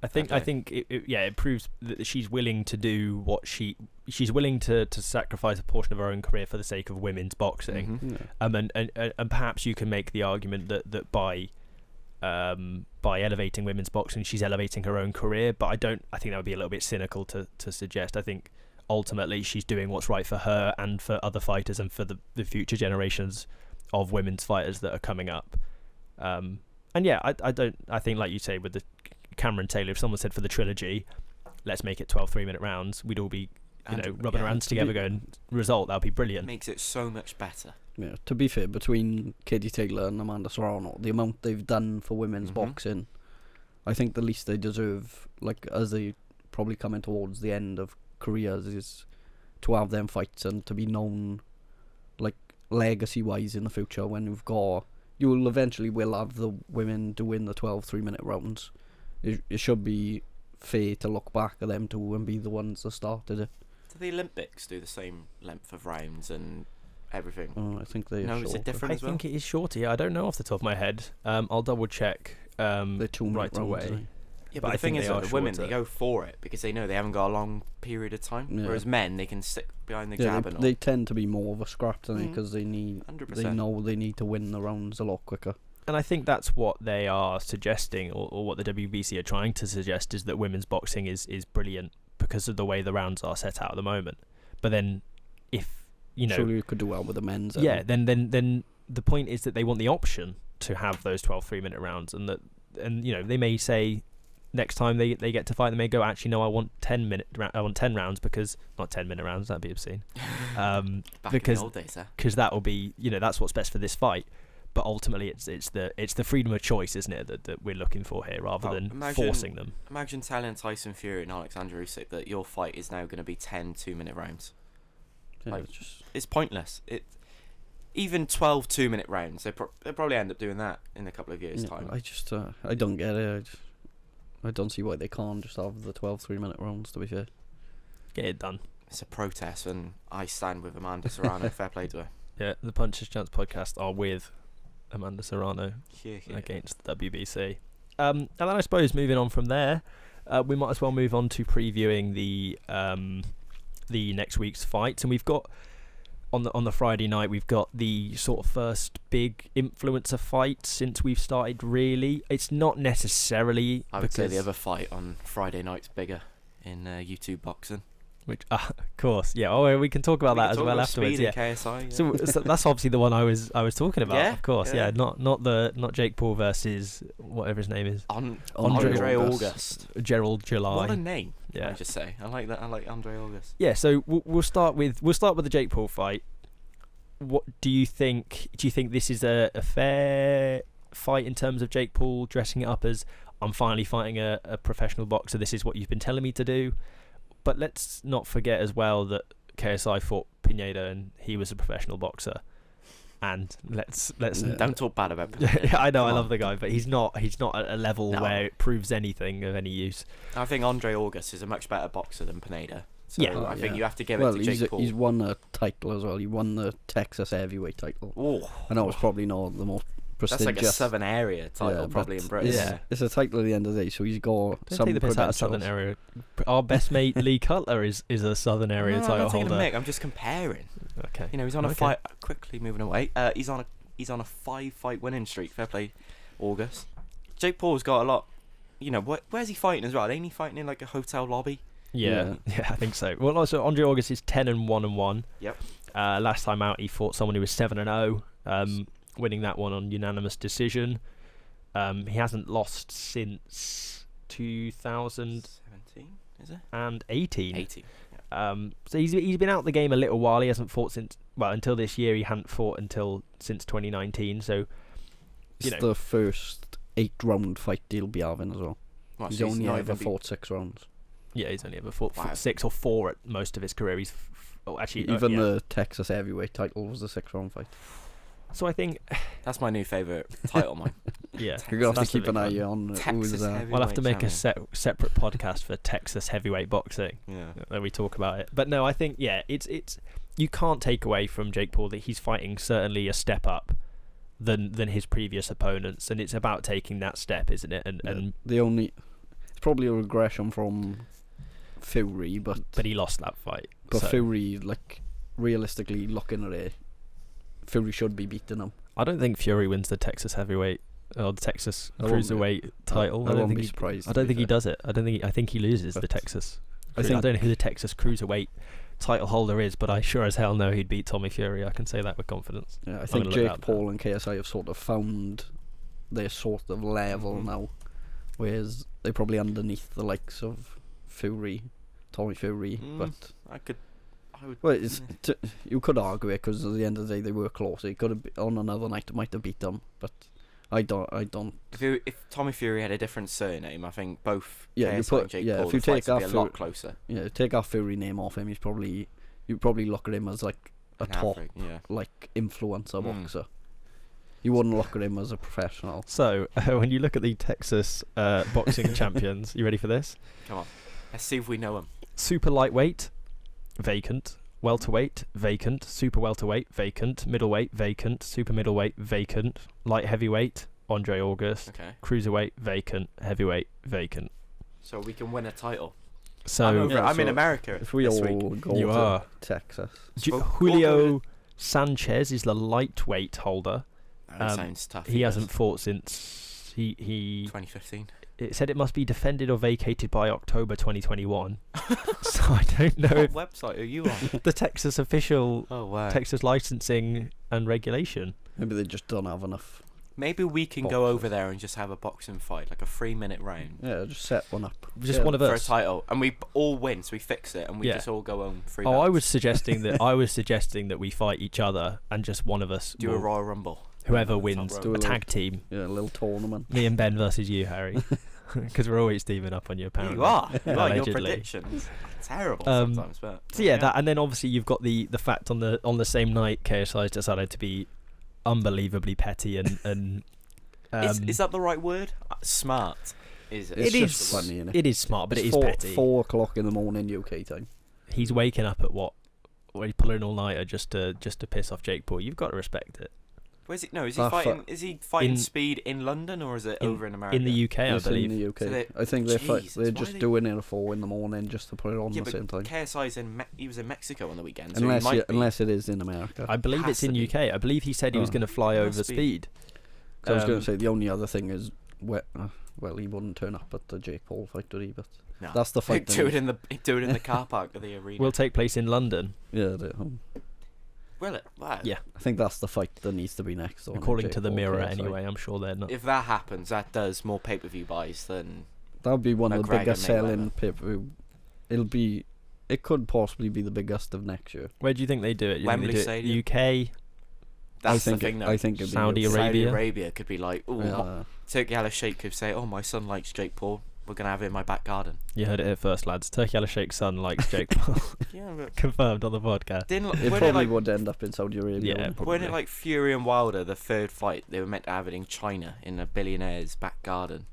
I think it proves that she's willing to do what she's willing to sacrifice a portion of her own career for the sake of women's boxing. Yeah. And perhaps you can make the argument that by elevating women's boxing, she's elevating her own career. But I think that would be a little bit cynical to suggest. I think ultimately she's doing what's right for her and for other fighters and for the future generations of women's fighters that are coming up. And yeah, I think, like you say, with the Cameron Taylor, if someone said for the trilogy, let's make it 12 3-minute rounds, we'd all be rubbing our hands together going, result, that would be brilliant. Makes it so much better. Yeah, to be fair, between Katie Taylor and Amanda Serrano, the amount they've done for women's boxing, I think the least they deserve, like, as they probably coming towards the end of careers, is to have them fights and to be known, like, legacy-wise in the future when you will eventually have the women doing the 12 3-minute rounds. It should be fair to look back at them too and be the ones that started it. Do the Olympics do the same length of rounds and everything? I think they are. Is it different as well? I think it is shorter. I don't know off the top of my head. I'll double check They're 2 right away. Yeah, but the thing is, the women, they go for it because they know they haven't got a long period of time. Yeah. Whereas men, they can stick behind the jab and all. They tend to be more of a scrap, don't they? Because they know they need to win the rounds a lot quicker. And I think that's what they are suggesting, or what the WBC are trying to suggest, is that women's boxing is brilliant because of the way the rounds are set out at the moment. But then, if surely you could do well with the men's. Yeah, then the point is that they want the option to have those 12 3-minute rounds, and they may say next time they get to fight, they may go, actually no, I want 10 rounds, because not 10-minute rounds, that'd be obscene. Because in the old days, because that will be that's what's best for this fight. But ultimately, it's the freedom of choice, isn't it, that we're looking for here, rather than forcing them. Imagine telling Tyson Fury and Alexander Usyk that your fight is now going to be 10 2-minute rounds. Yeah, it's pointless. Even 12 2-minute rounds, they probably end up doing that in a couple of years' time. I don't get it. I don't see why they can't just have the 12 3-minute rounds, to be fair. Get it done. It's a protest, and I stand with Amanda Serrano. Fair play to her. Yeah, the Puncher's Chance podcast are with Amanda Serrano against the WBC. And then I suppose moving on from there, we might as well move on to previewing the the next week's fights, and we've got on the Friday night, we've got the sort of first big influencer fight since we've started. Really, it's not necessarily. I would say the other fight on Friday night's bigger in YouTube boxing. Which, of course, yeah. Oh, we can talk about that as well afterwards. Yeah. KSI, yeah. So that's obviously the one I was talking about. Yeah, of course, yeah. Not Jake Paul versus whatever his name is. Andre August. Gerald July. What a name! Yeah, I just say I like that. I like Andre August. Yeah. So we'll start with the Jake Paul fight. What do you think? Do you think this is a fair fight in terms of Jake Paul dressing it up as, I'm finally fighting a professional boxer. This is what you've been telling me to do. But let's not forget as well that KSI fought Pineda and he was a professional boxer. And let's don't talk bad about Pineda. I know, I love the guy, but he's not at a level where it proves anything of any use. I think Andre August is a much better boxer than Pineda. So yeah, I think you have to give it to Jake Paul. He's won a title as well. He won the Texas heavyweight title. Oh, I know it's probably not the most prestigious. That's like a Southern area title, probably in Britain. It's a title at the end of the day, so he's got Don't some take the piss out of Southern area. Our best mate Lee Cutler is a Southern area title I'm not taking holder. a mick, I'm just comparing. Okay. You know, he's on a fight. Quickly moving away. He's on a 5-fight winning streak. Fair play, August. Jake Paul's got a lot. You know, where's he fighting as well? Ain't he fighting in like a hotel lobby? Yeah, I think so. Well, also Andre August is 10-1-1. Yep. Last time out, he fought someone who was 7-0, winning that one on unanimous decision. He hasn't lost since 2017, is it? And 18. 18. Yeah. So he's been out the game a little while. He hasn't fought until this year. He hadn't fought since 2019. So it's the first 8-round fight he'll be having as well. He's only ever fought 6 rounds. Yeah, he's only ever fought 6 or 4 at most of his career. He's even the Texas heavyweight title was a 6-round fight. So I think that's my new favourite title, mine. Yeah, you're gonna have to keep an eye on. We'll have to make a separate podcast for Texas heavyweight boxing. Yeah, where we talk about it. But no, I think it's you can't take away from Jake Paul that he's fighting certainly a step up than his previous opponents, and it's about taking that step, isn't it? And it's probably a regression from Fury, but he lost that fight. But Fury, like realistically looking at it, Fury should be beating him. I don't think Fury wins the Texas heavyweight or the Texas cruiserweight title. I won't be surprised. I don't think he does it. I think he loses the Texas. I don't know who the Texas cruiserweight title holder is, but I sure as hell know he'd beat Tommy Fury. I can say that with confidence. Yeah, I think Jake Paul and KSI have sort of found their sort of level now, whereas they're probably underneath the likes of Fury, Tommy Fury. But you could argue it because at the end of the day they were close. It could have on another night it might have beat them, but I don't. If Tommy Fury had a different surname, I think both. KSI and Jake Paul, if you take a lot closer. Yeah, take our Fury name off him. You probably look at him as like a top like influencer boxer. You wouldn't look at him as a professional. So when you look at the Texas boxing champions, you ready for this? Come on, let's see if we know him. Super lightweight, vacant. Welterweight, vacant. Super welterweight, vacant. Middleweight, vacant. Super middleweight, vacant. Light heavyweight, Andre August. Okay. Cruiserweight, vacant. Heavyweight, vacant. So we can win a title. So I'm in America. If we all go to Texas, Julio Sanchez is the lightweight holder. That sounds tough. He hasn't fought since he 2015. It said it must be defended or vacated by October 2021. So I don't know what website are you on? The Texas official Texas licensing and regulation. Maybe they just don't have enough. Maybe we can go over there and just have a boxing fight, like a 3-minute round. Yeah, just set one up. Just one of us for a title, and we all win, so we fix it, and we just all go home free. I was suggesting that we fight each other, and just one of us do a Royal Rumble. Whoever wins, a tag team. Yeah, a little tournament. Me and Ben versus you, Harry. Because we're always teaming up on you, apparently. You are. Your predictions terrible sometimes, but so that, and then obviously you've got the fact on the same night KSI's decided to be unbelievably petty and is that the right word? Smart. Is it? It's just funny, isn't it? It is smart, but it is petty. 4 o'clock in the morning UK time. He's waking up at what? He's pulling all nighter just to piss off Jake Paul. You've got to respect it. Where's he? No, is he That fighting? fi- Is he fighting In- speed in London or is it over in America? In the UK, I It's in believe. the UK. So they- I think they're Jesus, they're why just they- doing it at 4 in the morning just to put it on Yeah, at the same but time. KSI's he was in Mexico on the weekend, so Unless he might be. unless it is in America. I believe Has it's in to be. UK. I believe he said he was Oh. going to fly Must over be. speed. 'Cause I was going to Um, say the only other thing is, well, he wouldn't turn up at the Jake Paul fight, would he? But No. that's the fight. do it in the car park of the arena. will take place in London, Yeah, Will it? Wow. Yeah. I think that's the fight that needs to be next. On according Jake to the Paul Mirror. KSI. Anyway, I'm sure they're not. If that happens, that does more pay-per-view buys than. That would be one of the McGregor, biggest selling Mayweather. pay-per-view. It could possibly be the biggest of next year. Where do you think they do it? You Wembley think they do it UK, That's I think the thing, though. I think it'd be Saudi UK. Arabia. Saudi Arabia could be like, ooh, Yeah. Turkey Al Sheikh could say, oh, my son likes Jake Paul. We're gonna have it in my back garden. You heard it here first, lads. Turkey Al Sheikh's son likes Jake Paul. Yeah, but Confirmed on the podcast. didn't It when probably it like would end up in Saudi Arabia. Yeah, wouldn't it? probably. when it like Fury and Wilder, the third fight, they were meant to have it in China in a billionaire's back garden.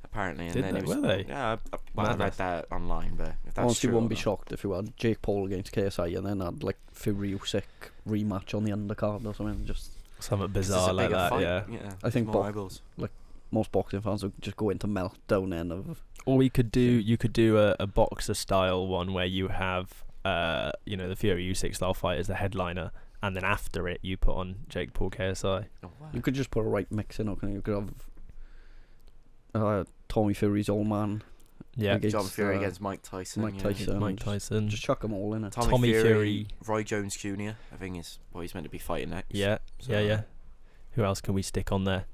Apparently, and Did then they? it was Were they? yeah. I read Madness. that online, but if that's Honestly, true, wouldn't or be not. shocked if you had Jake Paul against KSI and then had like Fury Usyk rematch on the undercard or something. Just Something This is a bizarre like bigger that. fight, Yeah. I think more bo- eyeballs. most boxing fans would just go into meltdown then of Or we could do. You could do a boxer style one where you have, the Fury Usyk style fight as the headliner, and then after it you put on Jake Paul KSI. Oh, wow. you could just put a right mix in. Okay, you could have Tommy Fury's old man. Yeah. against, John Fury against Mike Tyson. Mike yeah. Tyson. Mike Tyson. Just chuck them all in it. Tommy Fury. Fury, Roy Jones Jr. I think is what he's meant to be fighting next. Yeah. So, Yeah. Who else can we stick on there?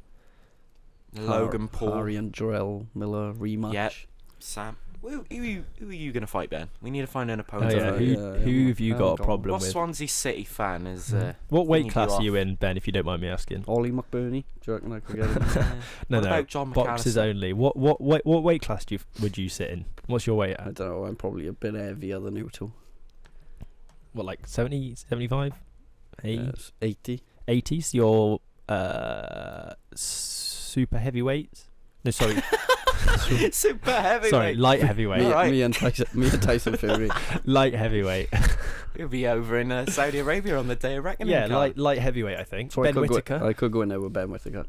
Logan Paul, Harry and Jarrell Miller rematch. Yep. Sam. Who are you gonna fight, Ben? We need to find an Oh opponent. yeah. Who yeah, have you yeah, got a go on. problem What with? Swansea City fan is? What weight thinking class you are you off? in, Ben? If you don't mind me asking. Ollie McBurney. Do you reckon I could get him? No, What no. about John Boxes McAllister? only. What weight class would you sit in? What's your weight I at? don't know. I'm probably a bit heavier than you two. What, like 70, 75? 80? Yes, 80. 80s? Your super heavyweight? No, sorry. Super heavyweight. Sorry, light heavyweight. Alright. Me and Tyson Fury. Light heavyweight. We'll be over in Saudi Arabia on the day of reckoning. Yeah, Carl. light heavyweight, I think. So Ben Whittaker. I could go in there with Ben Whittaker.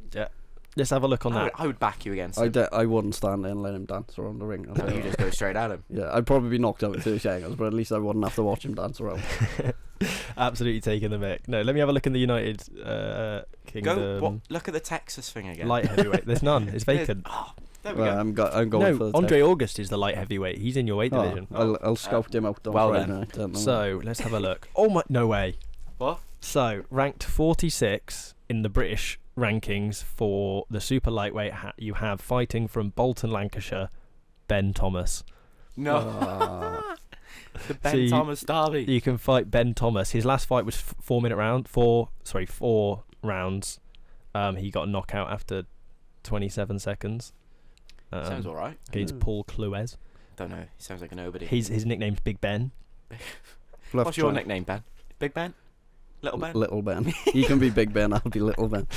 Let's have a look on that. I would back you against him. I wouldn't stand there and let him dance around the ring. No, you just go straight at him. Yeah, I'd probably be knocked out in 30 seconds, but at least I wouldn't have to watch him dance around. Absolutely taking the mick. No, let me have a look in the United Kingdom. Go. Look at the Texas thing again. Light heavyweight. There's none. It's vacant. Oh, there we Well, go. I'm going for No, the Andre August is the light heavyweight. He's in your weight Oh, division. I'll scout him out on well Friday then. night. Don't know. So let's have a look. Oh my, no way. What? So ranked 46 in the British rankings for the super lightweight. You have fighting from Bolton, Lancashire, Ben Thomas. No. Ah. The Ben So Thomas derby. You can fight Ben Thomas. His last fight was 4 rounds. He got a knockout after 27 seconds. Sounds alright. Against Paul Cluez. Don't know. He sounds like a nobody. His nickname's Big Ben. We'll have What's to your try- nickname, Ben? Big Ben? Little Ben? Little Ben. He can be Big Ben. I'll be Little Ben.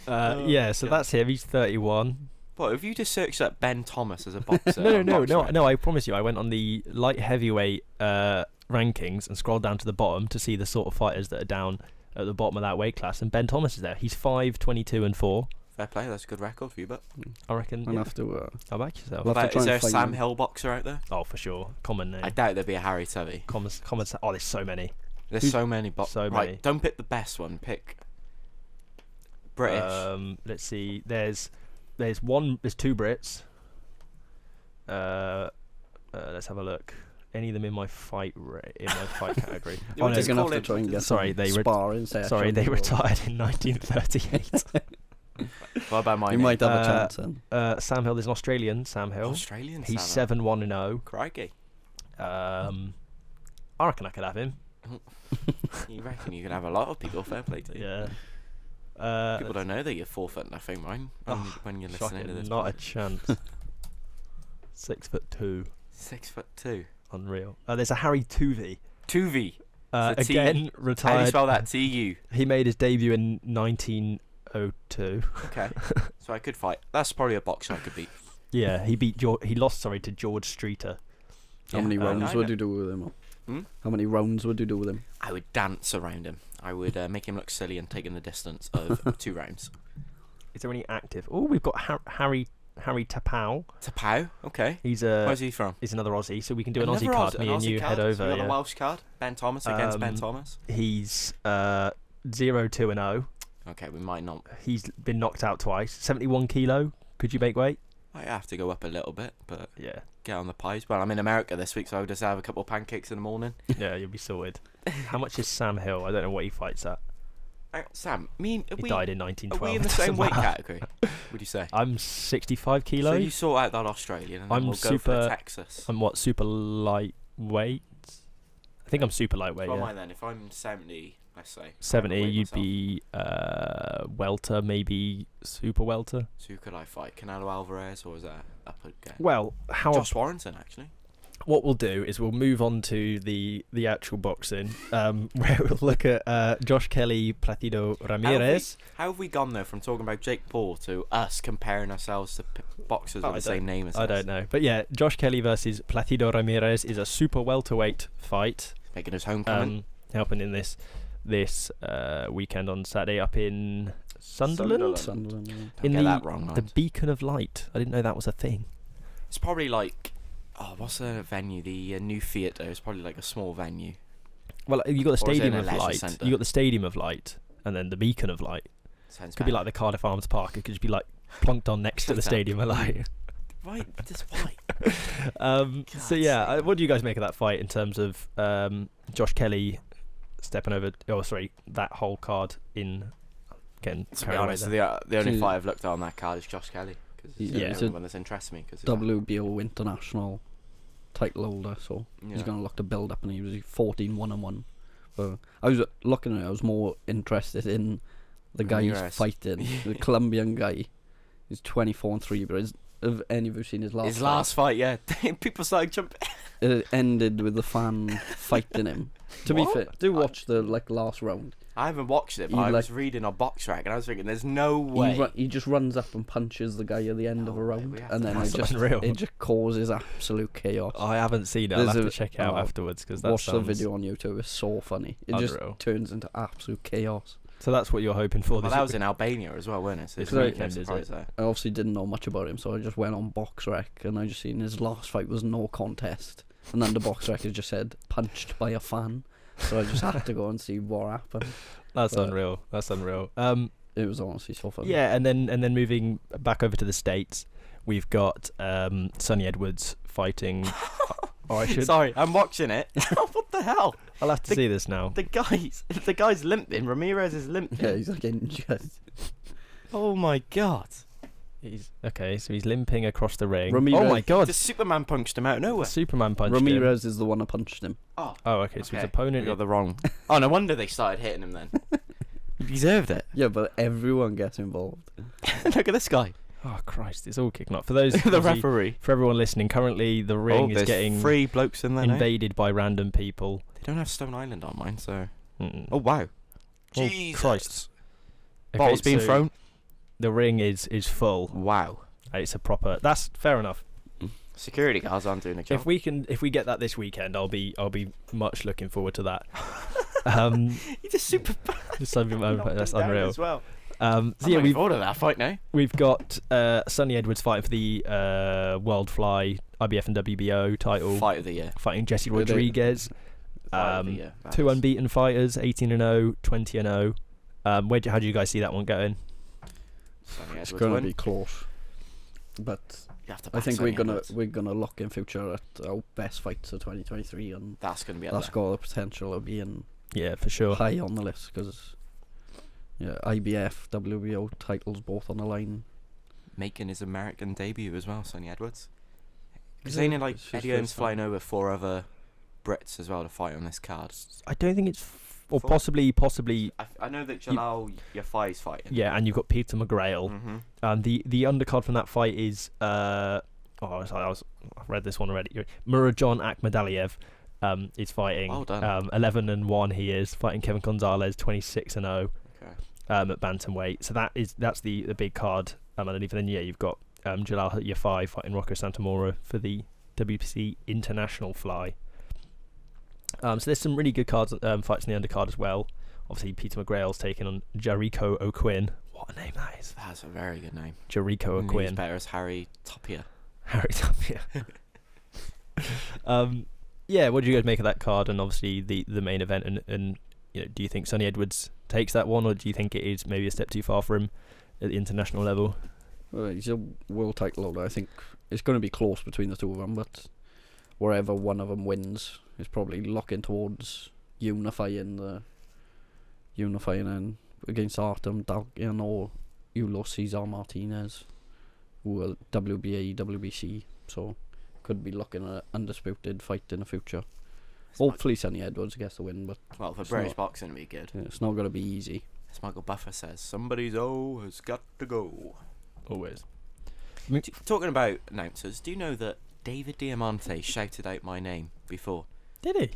Yeah, so that's him. He's 31. What, have you just searched up Ben Thomas as a boxer? No. I promise you, I went on the light heavyweight rankings and scrolled down to the bottom to see the sort of fighters that are down at the bottom of that weight class, and Ben Thomas is there. He's 5, 22 and 4. Fair play, that's a good record for you, but. I reckon. I'll Yeah. have to. I'll back yourself. Well, have to try Is there a and find Sam him. Hill boxer out there? Oh, for sure. Common name. I doubt there'd be a Harry Tovey. Common. Oh, there's so many. There's so many boxers. So Right, many. don't pick the best one, pick British. Let's see. There's two Brits. Let's have a look. Any of them in my fight category? You Oh, want no, to You're gonna call have to it- try and get sorry, some they re- sparring sessions Sorry, they or- retired in 1938. What about my You name? might have a chance then. Sam Hill. There's an Australian Sam Hill. Australian He's Sam Hill. 7-1-0. Crikey. I reckon I could have him. You reckon you can have a lot of people? Fair play to you. Yeah. People don't know that you're 4'0", mine, when you're listening Shocking, to this. not a podcast. chance. 6'2". 6'2". Unreal. There's a Harry Tovey. Tovey. It's a T. Again, How do you retired. spell that? T-U. He made his debut in 1902. Okay. So I could fight. That's probably a boxer I could beat. Yeah, he lost to George Streeter. How many Yeah, rounds I would know. you do with him? How many rounds would you do with him? I would dance around him. I would make him look silly and take him the distance of 2 rounds. Is there any active? Oh, we've got Harry Tapau. Tapau, okay. Where's he from? He's another Aussie, so we can do an Another Aussie card. Me an and Aussie you card? head over. So we got yeah. a Welsh card. Ben Thomas against Ben Thomas. He's 0-2-0. Okay, we might not. He's been knocked out twice. 71 kilo. Could you make weight? I have to go up a little bit, but yeah, get on the pies. Well, I'm in America this week, so I'll just have a couple of pancakes in the morning. Yeah, you'll be sorted. How much is Sam Hill? I don't know what he fights at. Sam, he died in 1912. Are we in the same weight category? Would you say? I'm 65 kilos. So you sort out that Australian, and then we'll go for Texas. I'm what, super lightweight? I think I'm super lightweight. Well, yeah. mine then. If I'm 70, let's say 70, you'd be welter, maybe super welter. So who could I fight? Canelo Alvarez, or is that up again? Well, Josh Warrington actually. What we'll do is we'll move on to the actual boxing, where we'll look at Josh Kelly, Placido, Ramirez. How have we gone though from talking about Jake Paul to us comparing ourselves to boxers with the same name as us? I don't know, but yeah, Josh Kelly versus Placido Ramirez is a super welterweight fight. Making his homecoming, helping in this weekend on Saturday up in Sunderland. In the Beacon of Light. I didn't know that was a thing. It's probably like. Oh, what's the venue? The new theatre. It's probably like a small venue. Well, you got the Stadium of Light. You got the Stadium of Light, and then the Beacon of Light. Could be like the Cardiff Arms Park. It could just be like plonked on next to the Stadium of Light. Right, just why? So yeah, what do you guys make of that fight in terms of Josh Kelly stepping over? Oh, sorry, that whole card in. Again, to be honest, the only fight I've looked at on that card is Josh Kelly. It's the one that's interests me. WBO international title holder, so he's going to look to build up, and he was 14-1-1. I was looking at it, I was more interested in the guy he's fighting, the Colombian guy. He's 24-3, but have any of you seen his last fight? Yeah. People started jumping. It ended with the fan fighting him. To be fair, do watch the last round. I haven't watched it, but I was reading on Box Rack and I was thinking, there's no way. He just runs up and punches the guy at the end of a round, and then it just causes absolute chaos. I haven't seen it. I'll have to check it out afterwards, because watch the video on YouTube. It's so funny. It just turns into absolute chaos. So that's what you're hoping for. Well, that was in Albania as well, wasn't it? So this weekend, is it? I obviously didn't know much about him, so I just went on Box Rec, and I just seen his last fight was no contest, and then the Box Rec has just said punched by a fan. So I just had to go and see what happened. That's unreal. That's unreal. It was honestly so funny. Yeah, and then moving back over to the States, we've got Sonny Edwards fighting. Sorry, I'm watching it. What the hell? I'll have to see this now. The guy's limping. Ramirez is limping. Yeah, he's like injured. Oh my god. So he's limping across the ring. Ramirez, oh my god! The Superman punched him out of nowhere. Superman punched Ramirez him. is the one that punched him. Oh, okay. So his opponent got the wrong. Oh, no wonder they started hitting him then. He deserved it. Yeah, but everyone gets involved. Look at this guy. Oh Christ! It's all kicking off. For those the referee. For everyone listening, currently the ring is getting 3 blokes in there invaded by random people. They don't have Stone Island on mine, so. Mm-mm. Oh wow! Oh, Jesus! Christ! Bottles being thrown. The ring is full. Wow! It's a proper. That's fair enough. Security guards aren't doing a job. If we get that this weekend, I'll be much looking forward to that. He's just super. That's unreal. As well. So yeah, we've ordered that fight now. We've got Sonny Edwards fighting for the World Fly IBF and WBO title. Fight of the year. Fighting Jesse Rodriguez. 2 unbeaten fighters, 18-0, 20-0. How do you guys see that one going? It's going to be close. But I think we're gonna look in future at our best fights of 2023, and that's gonna be got the potential of being for sure high on the list, because IBF, WBO titles both on the line. Making his American debut as well, Sonny Edwards. Because ain't it like Eddie Hearn's flying over 4 other Brits as well to fight on this card? I don't think it's. Or possibly. I know that Jalal Yafai's fighting. Yeah, and you've got Peter McGrail. Mm-hmm. The undercard from that fight is I've read this one already. Murajan Akhmadaliev is fighting. Well done. 11-1 he is fighting Kevin Gonzalez, 26-0. Okay. At bantamweight. So that's the big card. Underneath, and then you've got Jalal Yafai fighting Rocco Santamora for the WBC International Fly. So there's some really good cards, fights in the undercard as well. Obviously, Peter McGrail's taking on Jericho O'Quinn. What a name that is. That's a very good name. Jericho He's O'Quinn. better as Harry Tapia. Harry Tapia. Yeah, what do you guys make of that card and obviously the main event? And you know, do you think Sonny Edwards takes that one, or do you think it is maybe a step too far for him at the international level? Well, he's a world title holder. I think it's going to be close between the two of them, but wherever one of them wins is probably looking towards unifying and against Artem Dalkian or Ulo Cesar Martinez, who are WBA, WBC. So could be looking at an undisputed fight in the future. Hopefully Sonny Edwards gets the win, but well, for British boxing it'd be good. Yeah, it's not going to be easy. As Michael Buffer says, somebody's O has got to go. Always. Talking about announcers, do you know that David Diamante shouted out my name before? Did he?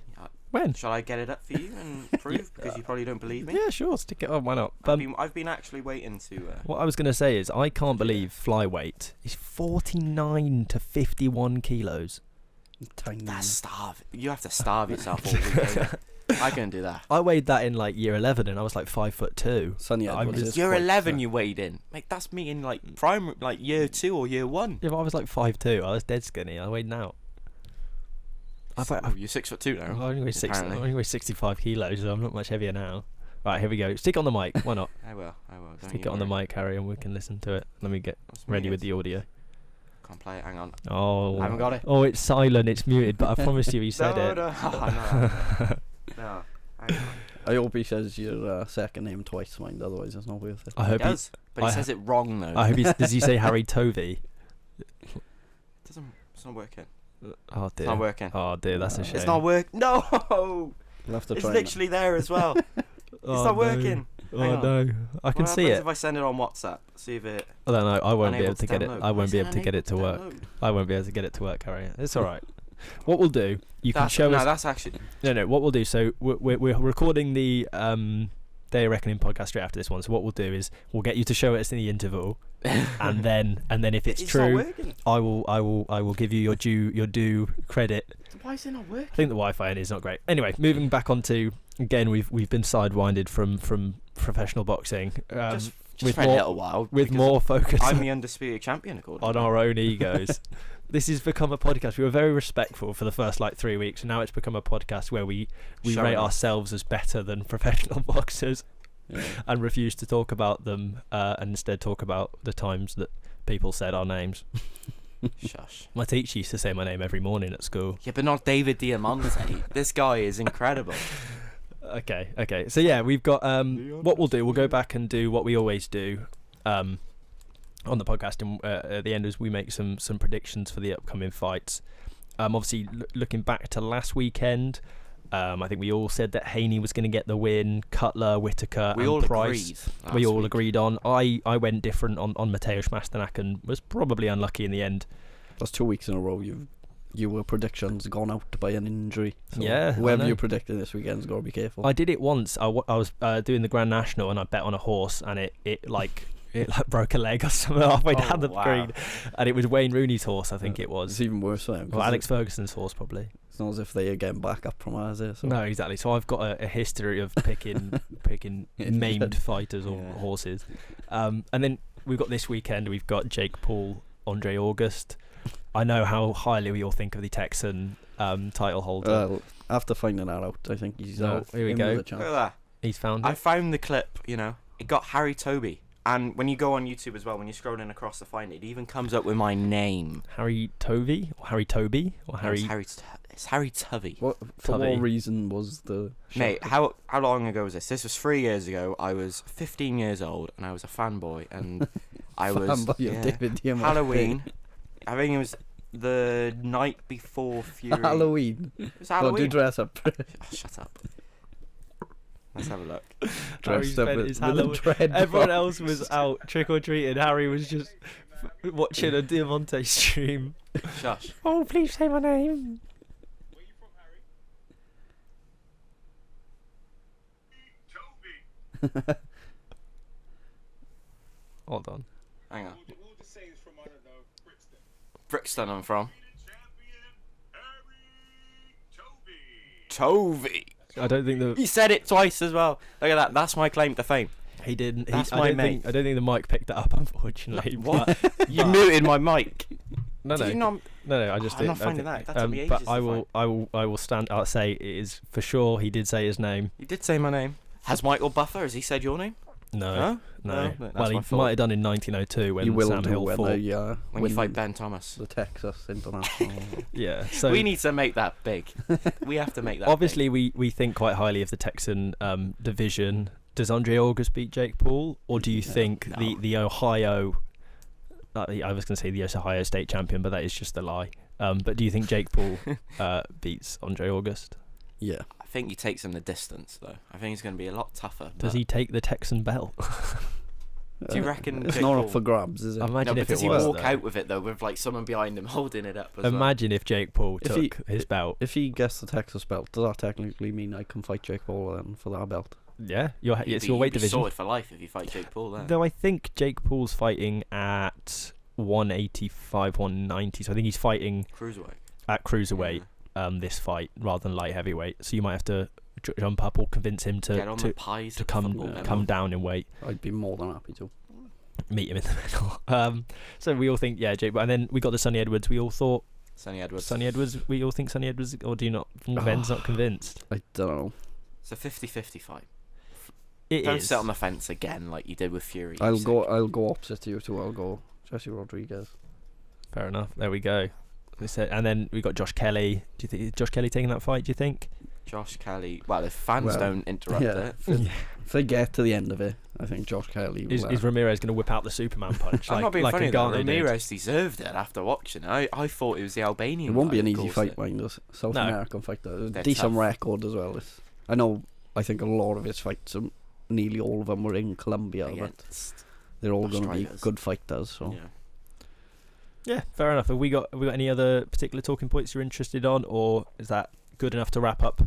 When? Shall I get it up for you and prove? Because you probably don't believe me. Yeah, sure. Stick it on. Why not? I've been actually waiting to. What I was going to say is I can't believe flyweight is 49 to 51 kilos. Tiny. That's starve. You have to starve yourself all week. I couldn't do that. I weighed that in like year 11 and I was like 5'2". Sonny Edwards. Year 11 you weighed in. Mate, that's me in like primary, like year 2 or year 1. Yeah, but I was like 5'2". I was dead skinny. I weighed out. You're 6'2" now. I only weigh 65 kilos, so I'm not much heavier now. Right, here we go. Stick on the mic. Why not? I will. Don't Stick it on the mic, Harry, and we can listen to it. Let me get ready with the audio. Can't play it. Hang on. Oh, I haven't got it. Oh, it's silent. It's muted. But I promise you, he said it. No. No. I hope he says your second name twice, mind. Otherwise, it's not worth it. I hope he does, but he says it wrong though. I hope does he say Harry Tovey? It's not working. Oh dear. It's not working. Oh dear, that's a shame. It's not working. No. We'll have to it's try literally there as well. It's not working. Oh no, I can see it. If I send it on WhatsApp, see if it. I don't know. I won't be unable able to get it. download. I won't be able to Unable get it to work. download. I won't be able to get it to work, Harry. It's all right. What we'll do, you can show us. No, that's actually. No. What we'll do. So we're recording the Day of Reckoning podcast straight after this one. So what we'll do is we'll get you to show us in the interval, and then if it's true, I will give you your due credit. Why is it not working? I think the Wi-Fi is not great. Anyway, moving back onto again, we've been sidewinded from professional boxing. Just with for a little while. With more focus. I'm the undisputed champion, according on our own egos. This has become a podcast. We were very respectful for the first 3 weeks, and now it's become a podcast where we rate ourselves as better than professional boxers, and refuse to talk about them, and instead talk about the times that people said our names. Shush. My teacher used to say my name every morning at school. Yeah, but not David Diamante. This guy is incredible. Okay. So yeah, we've got what we'll do. We'll go back and do what we always do on the podcast, and at the end as we make some predictions for the upcoming fights. Obviously, looking back to last weekend, I think we all said that Haney was going to get the win. Cutler, Whittaker, and Price. We all agreed on. I went different on Mateusz Masternak and was probably unlucky in the end. That's 2 weeks in a row your predictions gone out by an injury. So yeah, whoever you predicted this weekend's got to be careful. I did it once. I was doing the Grand National and I bet on a horse, and it broke a leg or something halfway down the green, and it was Wayne Rooney's horse. I think it was. It's even worse for them. Well, Alex Ferguson's horse probably. It's not as if they are getting back up from ours there. So. No, exactly. So I've got a history of picking maimed fighters or horses, and then we've got this weekend. We've got Jake Paul, Andre August. I know how highly we all think of the Texan title holder. After finding that out, I think he's here we go. Look at that. He's found it. I found the clip. It got Harry Tovey. And when you go on YouTube as well, when you're scrolling across to find it, it even comes up with my name. Harry Tovey? Or Harry Toby? Or Harry... It's Harry Tovey. For what reason was the... Mate, how long ago was this? This was 3 years ago. I was 15 years old, and I was a fanboy, and I was... David Halloween. I think it was the night before Fury. Halloween? It was Halloween. Do dress up. Shut up. Let's have a look. Dressed up with a dread. Everyone else was out trick-or-treating. Harry was just watching a Diamante stream. Shush. Oh, please say my name. Where you from, Harry? Tovey. Hold on. Hang on. We'll just say it's from, I don't know, Brixton. Brixton I'm from. Tovey. I don't think He said it twice as well. Look at that. That's my claim to fame. he didn't. That's I my don't mate. think the mic picked it up, unfortunately. What? But, You muted my mic. no, Did no, you not? no. I just. I'm not didn't- I finding think- that. That took me but ages I to will. I will stand. I'll say it is for sure. He did say his name. You did say my name. Has Michael Buffer? Has he said your name? No. No? No. No, that's Well, he my fault. might have done in 1902 when You will Sam do Hill when fought. they When you fight Ben Thomas. the Texas International. Yeah. So We need to make that big. We have to make that obviously we think quite highly of the Texan division. Does Andre August beat Jake Paul, or do you think the Ohio? I was going to say the Ohio State champion, but that is just a lie. But do you think Jake Paul beats Andre August? Yeah. I think he takes him the distance, though. I think he's going to be a lot tougher. Does he take the Texan belt? Do you reckon It's Jake not Paul- up for grabs, is it? Imagine No, if but does it he was. walk though. out with it, though, with like someone behind him holding it up as well? Imagine if Jake Paul If took his belt. If he gets the Texas belt, does that technically mean I can fight Jake Paul then for that belt? Yeah, it's your You'd weight be division. sorted for life if you fight Jake Paul there. Though I think Jake Paul's fighting at 185, 190, so I think he's fighting Cruiserweight. at cruiserweight this fight rather than light heavyweight. So you might have to jump up or convince him Get on the to pies to at the football come level. down in weight. I'd be more than happy to. Meet him in the middle. So we all think Jake, and then we got the Sonny Edwards. We all thought Sonny Edwards. We all think Sonny Edwards, or do you not? Ben's not convinced. I don't know. It's a 50-50 fight. It Don't is. sit on the fence again like you did with Fury. I'll you go opposite to you two. I'll go Jesse Rodriguez. Fair enough. There we go. And then we got Josh Kelly. Do you think Josh Kelly taking that fight? Do you think? Josh Kelly. Well, if fans don't interrupt it. If they get to the end of it, I think Josh Kelly will. Is Ramirez going to whip out the Superman punch? I'm not being like funny though. Ngannou did? Ramirez deserved it after watching it. I thought it was the Albanian. It won't be guy an that easy caused fight, it. mind us. South No. American fighter. They're Decent tough. record as well. I know. I think a lot of his fights, nearly all of them, were in Colombia, but Against they're all going to be Australians. good fighters. So Yeah, fair enough. Have we got any other particular talking points you're interested on, or is that good enough to wrap up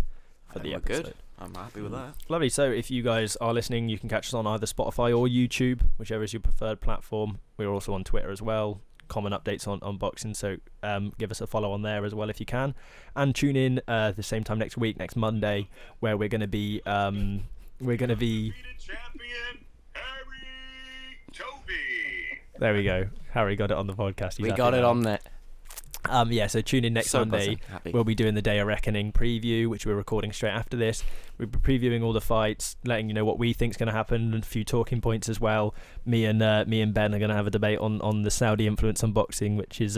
for the we're episode? good. I'm happy with that. Lovely. So if you guys are listening, you can catch us on either Spotify or YouTube, whichever is your preferred platform. We're also on Twitter as well. Common updates on unboxing, so give us a follow on there as well if you can, and tune in the same time next week, next Monday, where we're going to be champion Harry Tovey. there we go. Harry got it on the podcast. He's We happy got it now. on there. Yeah, so tune in next So Monday. buzzing, happy. We'll be doing the Day of Reckoning preview, which we're recording straight after this. We'll be previewing all the fights, letting you know what we think's going to happen, and a few talking points as well. Me and Ben are going to have a debate on the Saudi influence on boxing, which is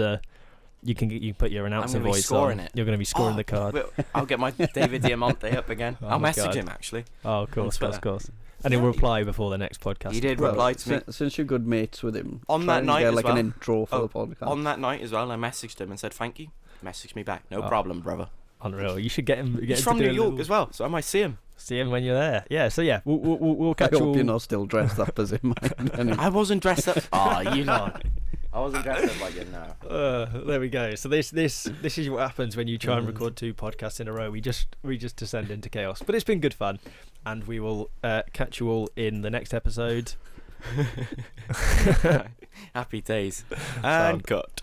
you can put your announcer I'm gonna be voice scoring on. it. You're going to be scoring the card. I'll get my David Diamante up again. Oh I'll my message God. him actually. Oh, of course, Twitter. of course. And he'll reply before the next podcast. He did Well, reply to me since you're good mates with him, on try that and night get as like well. an intro for Oh, the podcast. On that night as well, I messaged him and said thank you. Messaged me back. No Oh. problem, brother. Unreal. You should get him. He's from New York as well, so I might see him. See him when you're there. Yeah. So yeah, we'll I catch you hope all. you're not still dressed up as him. Anyway. I wasn't dressed up. You know. I wasn't dressed up like you now. There we go. So this is what happens when you try and record 2 podcasts in a row. We just descend into chaos. But it's been good fun, and we will catch you all in the next episode. Happy days. Sound. And cut.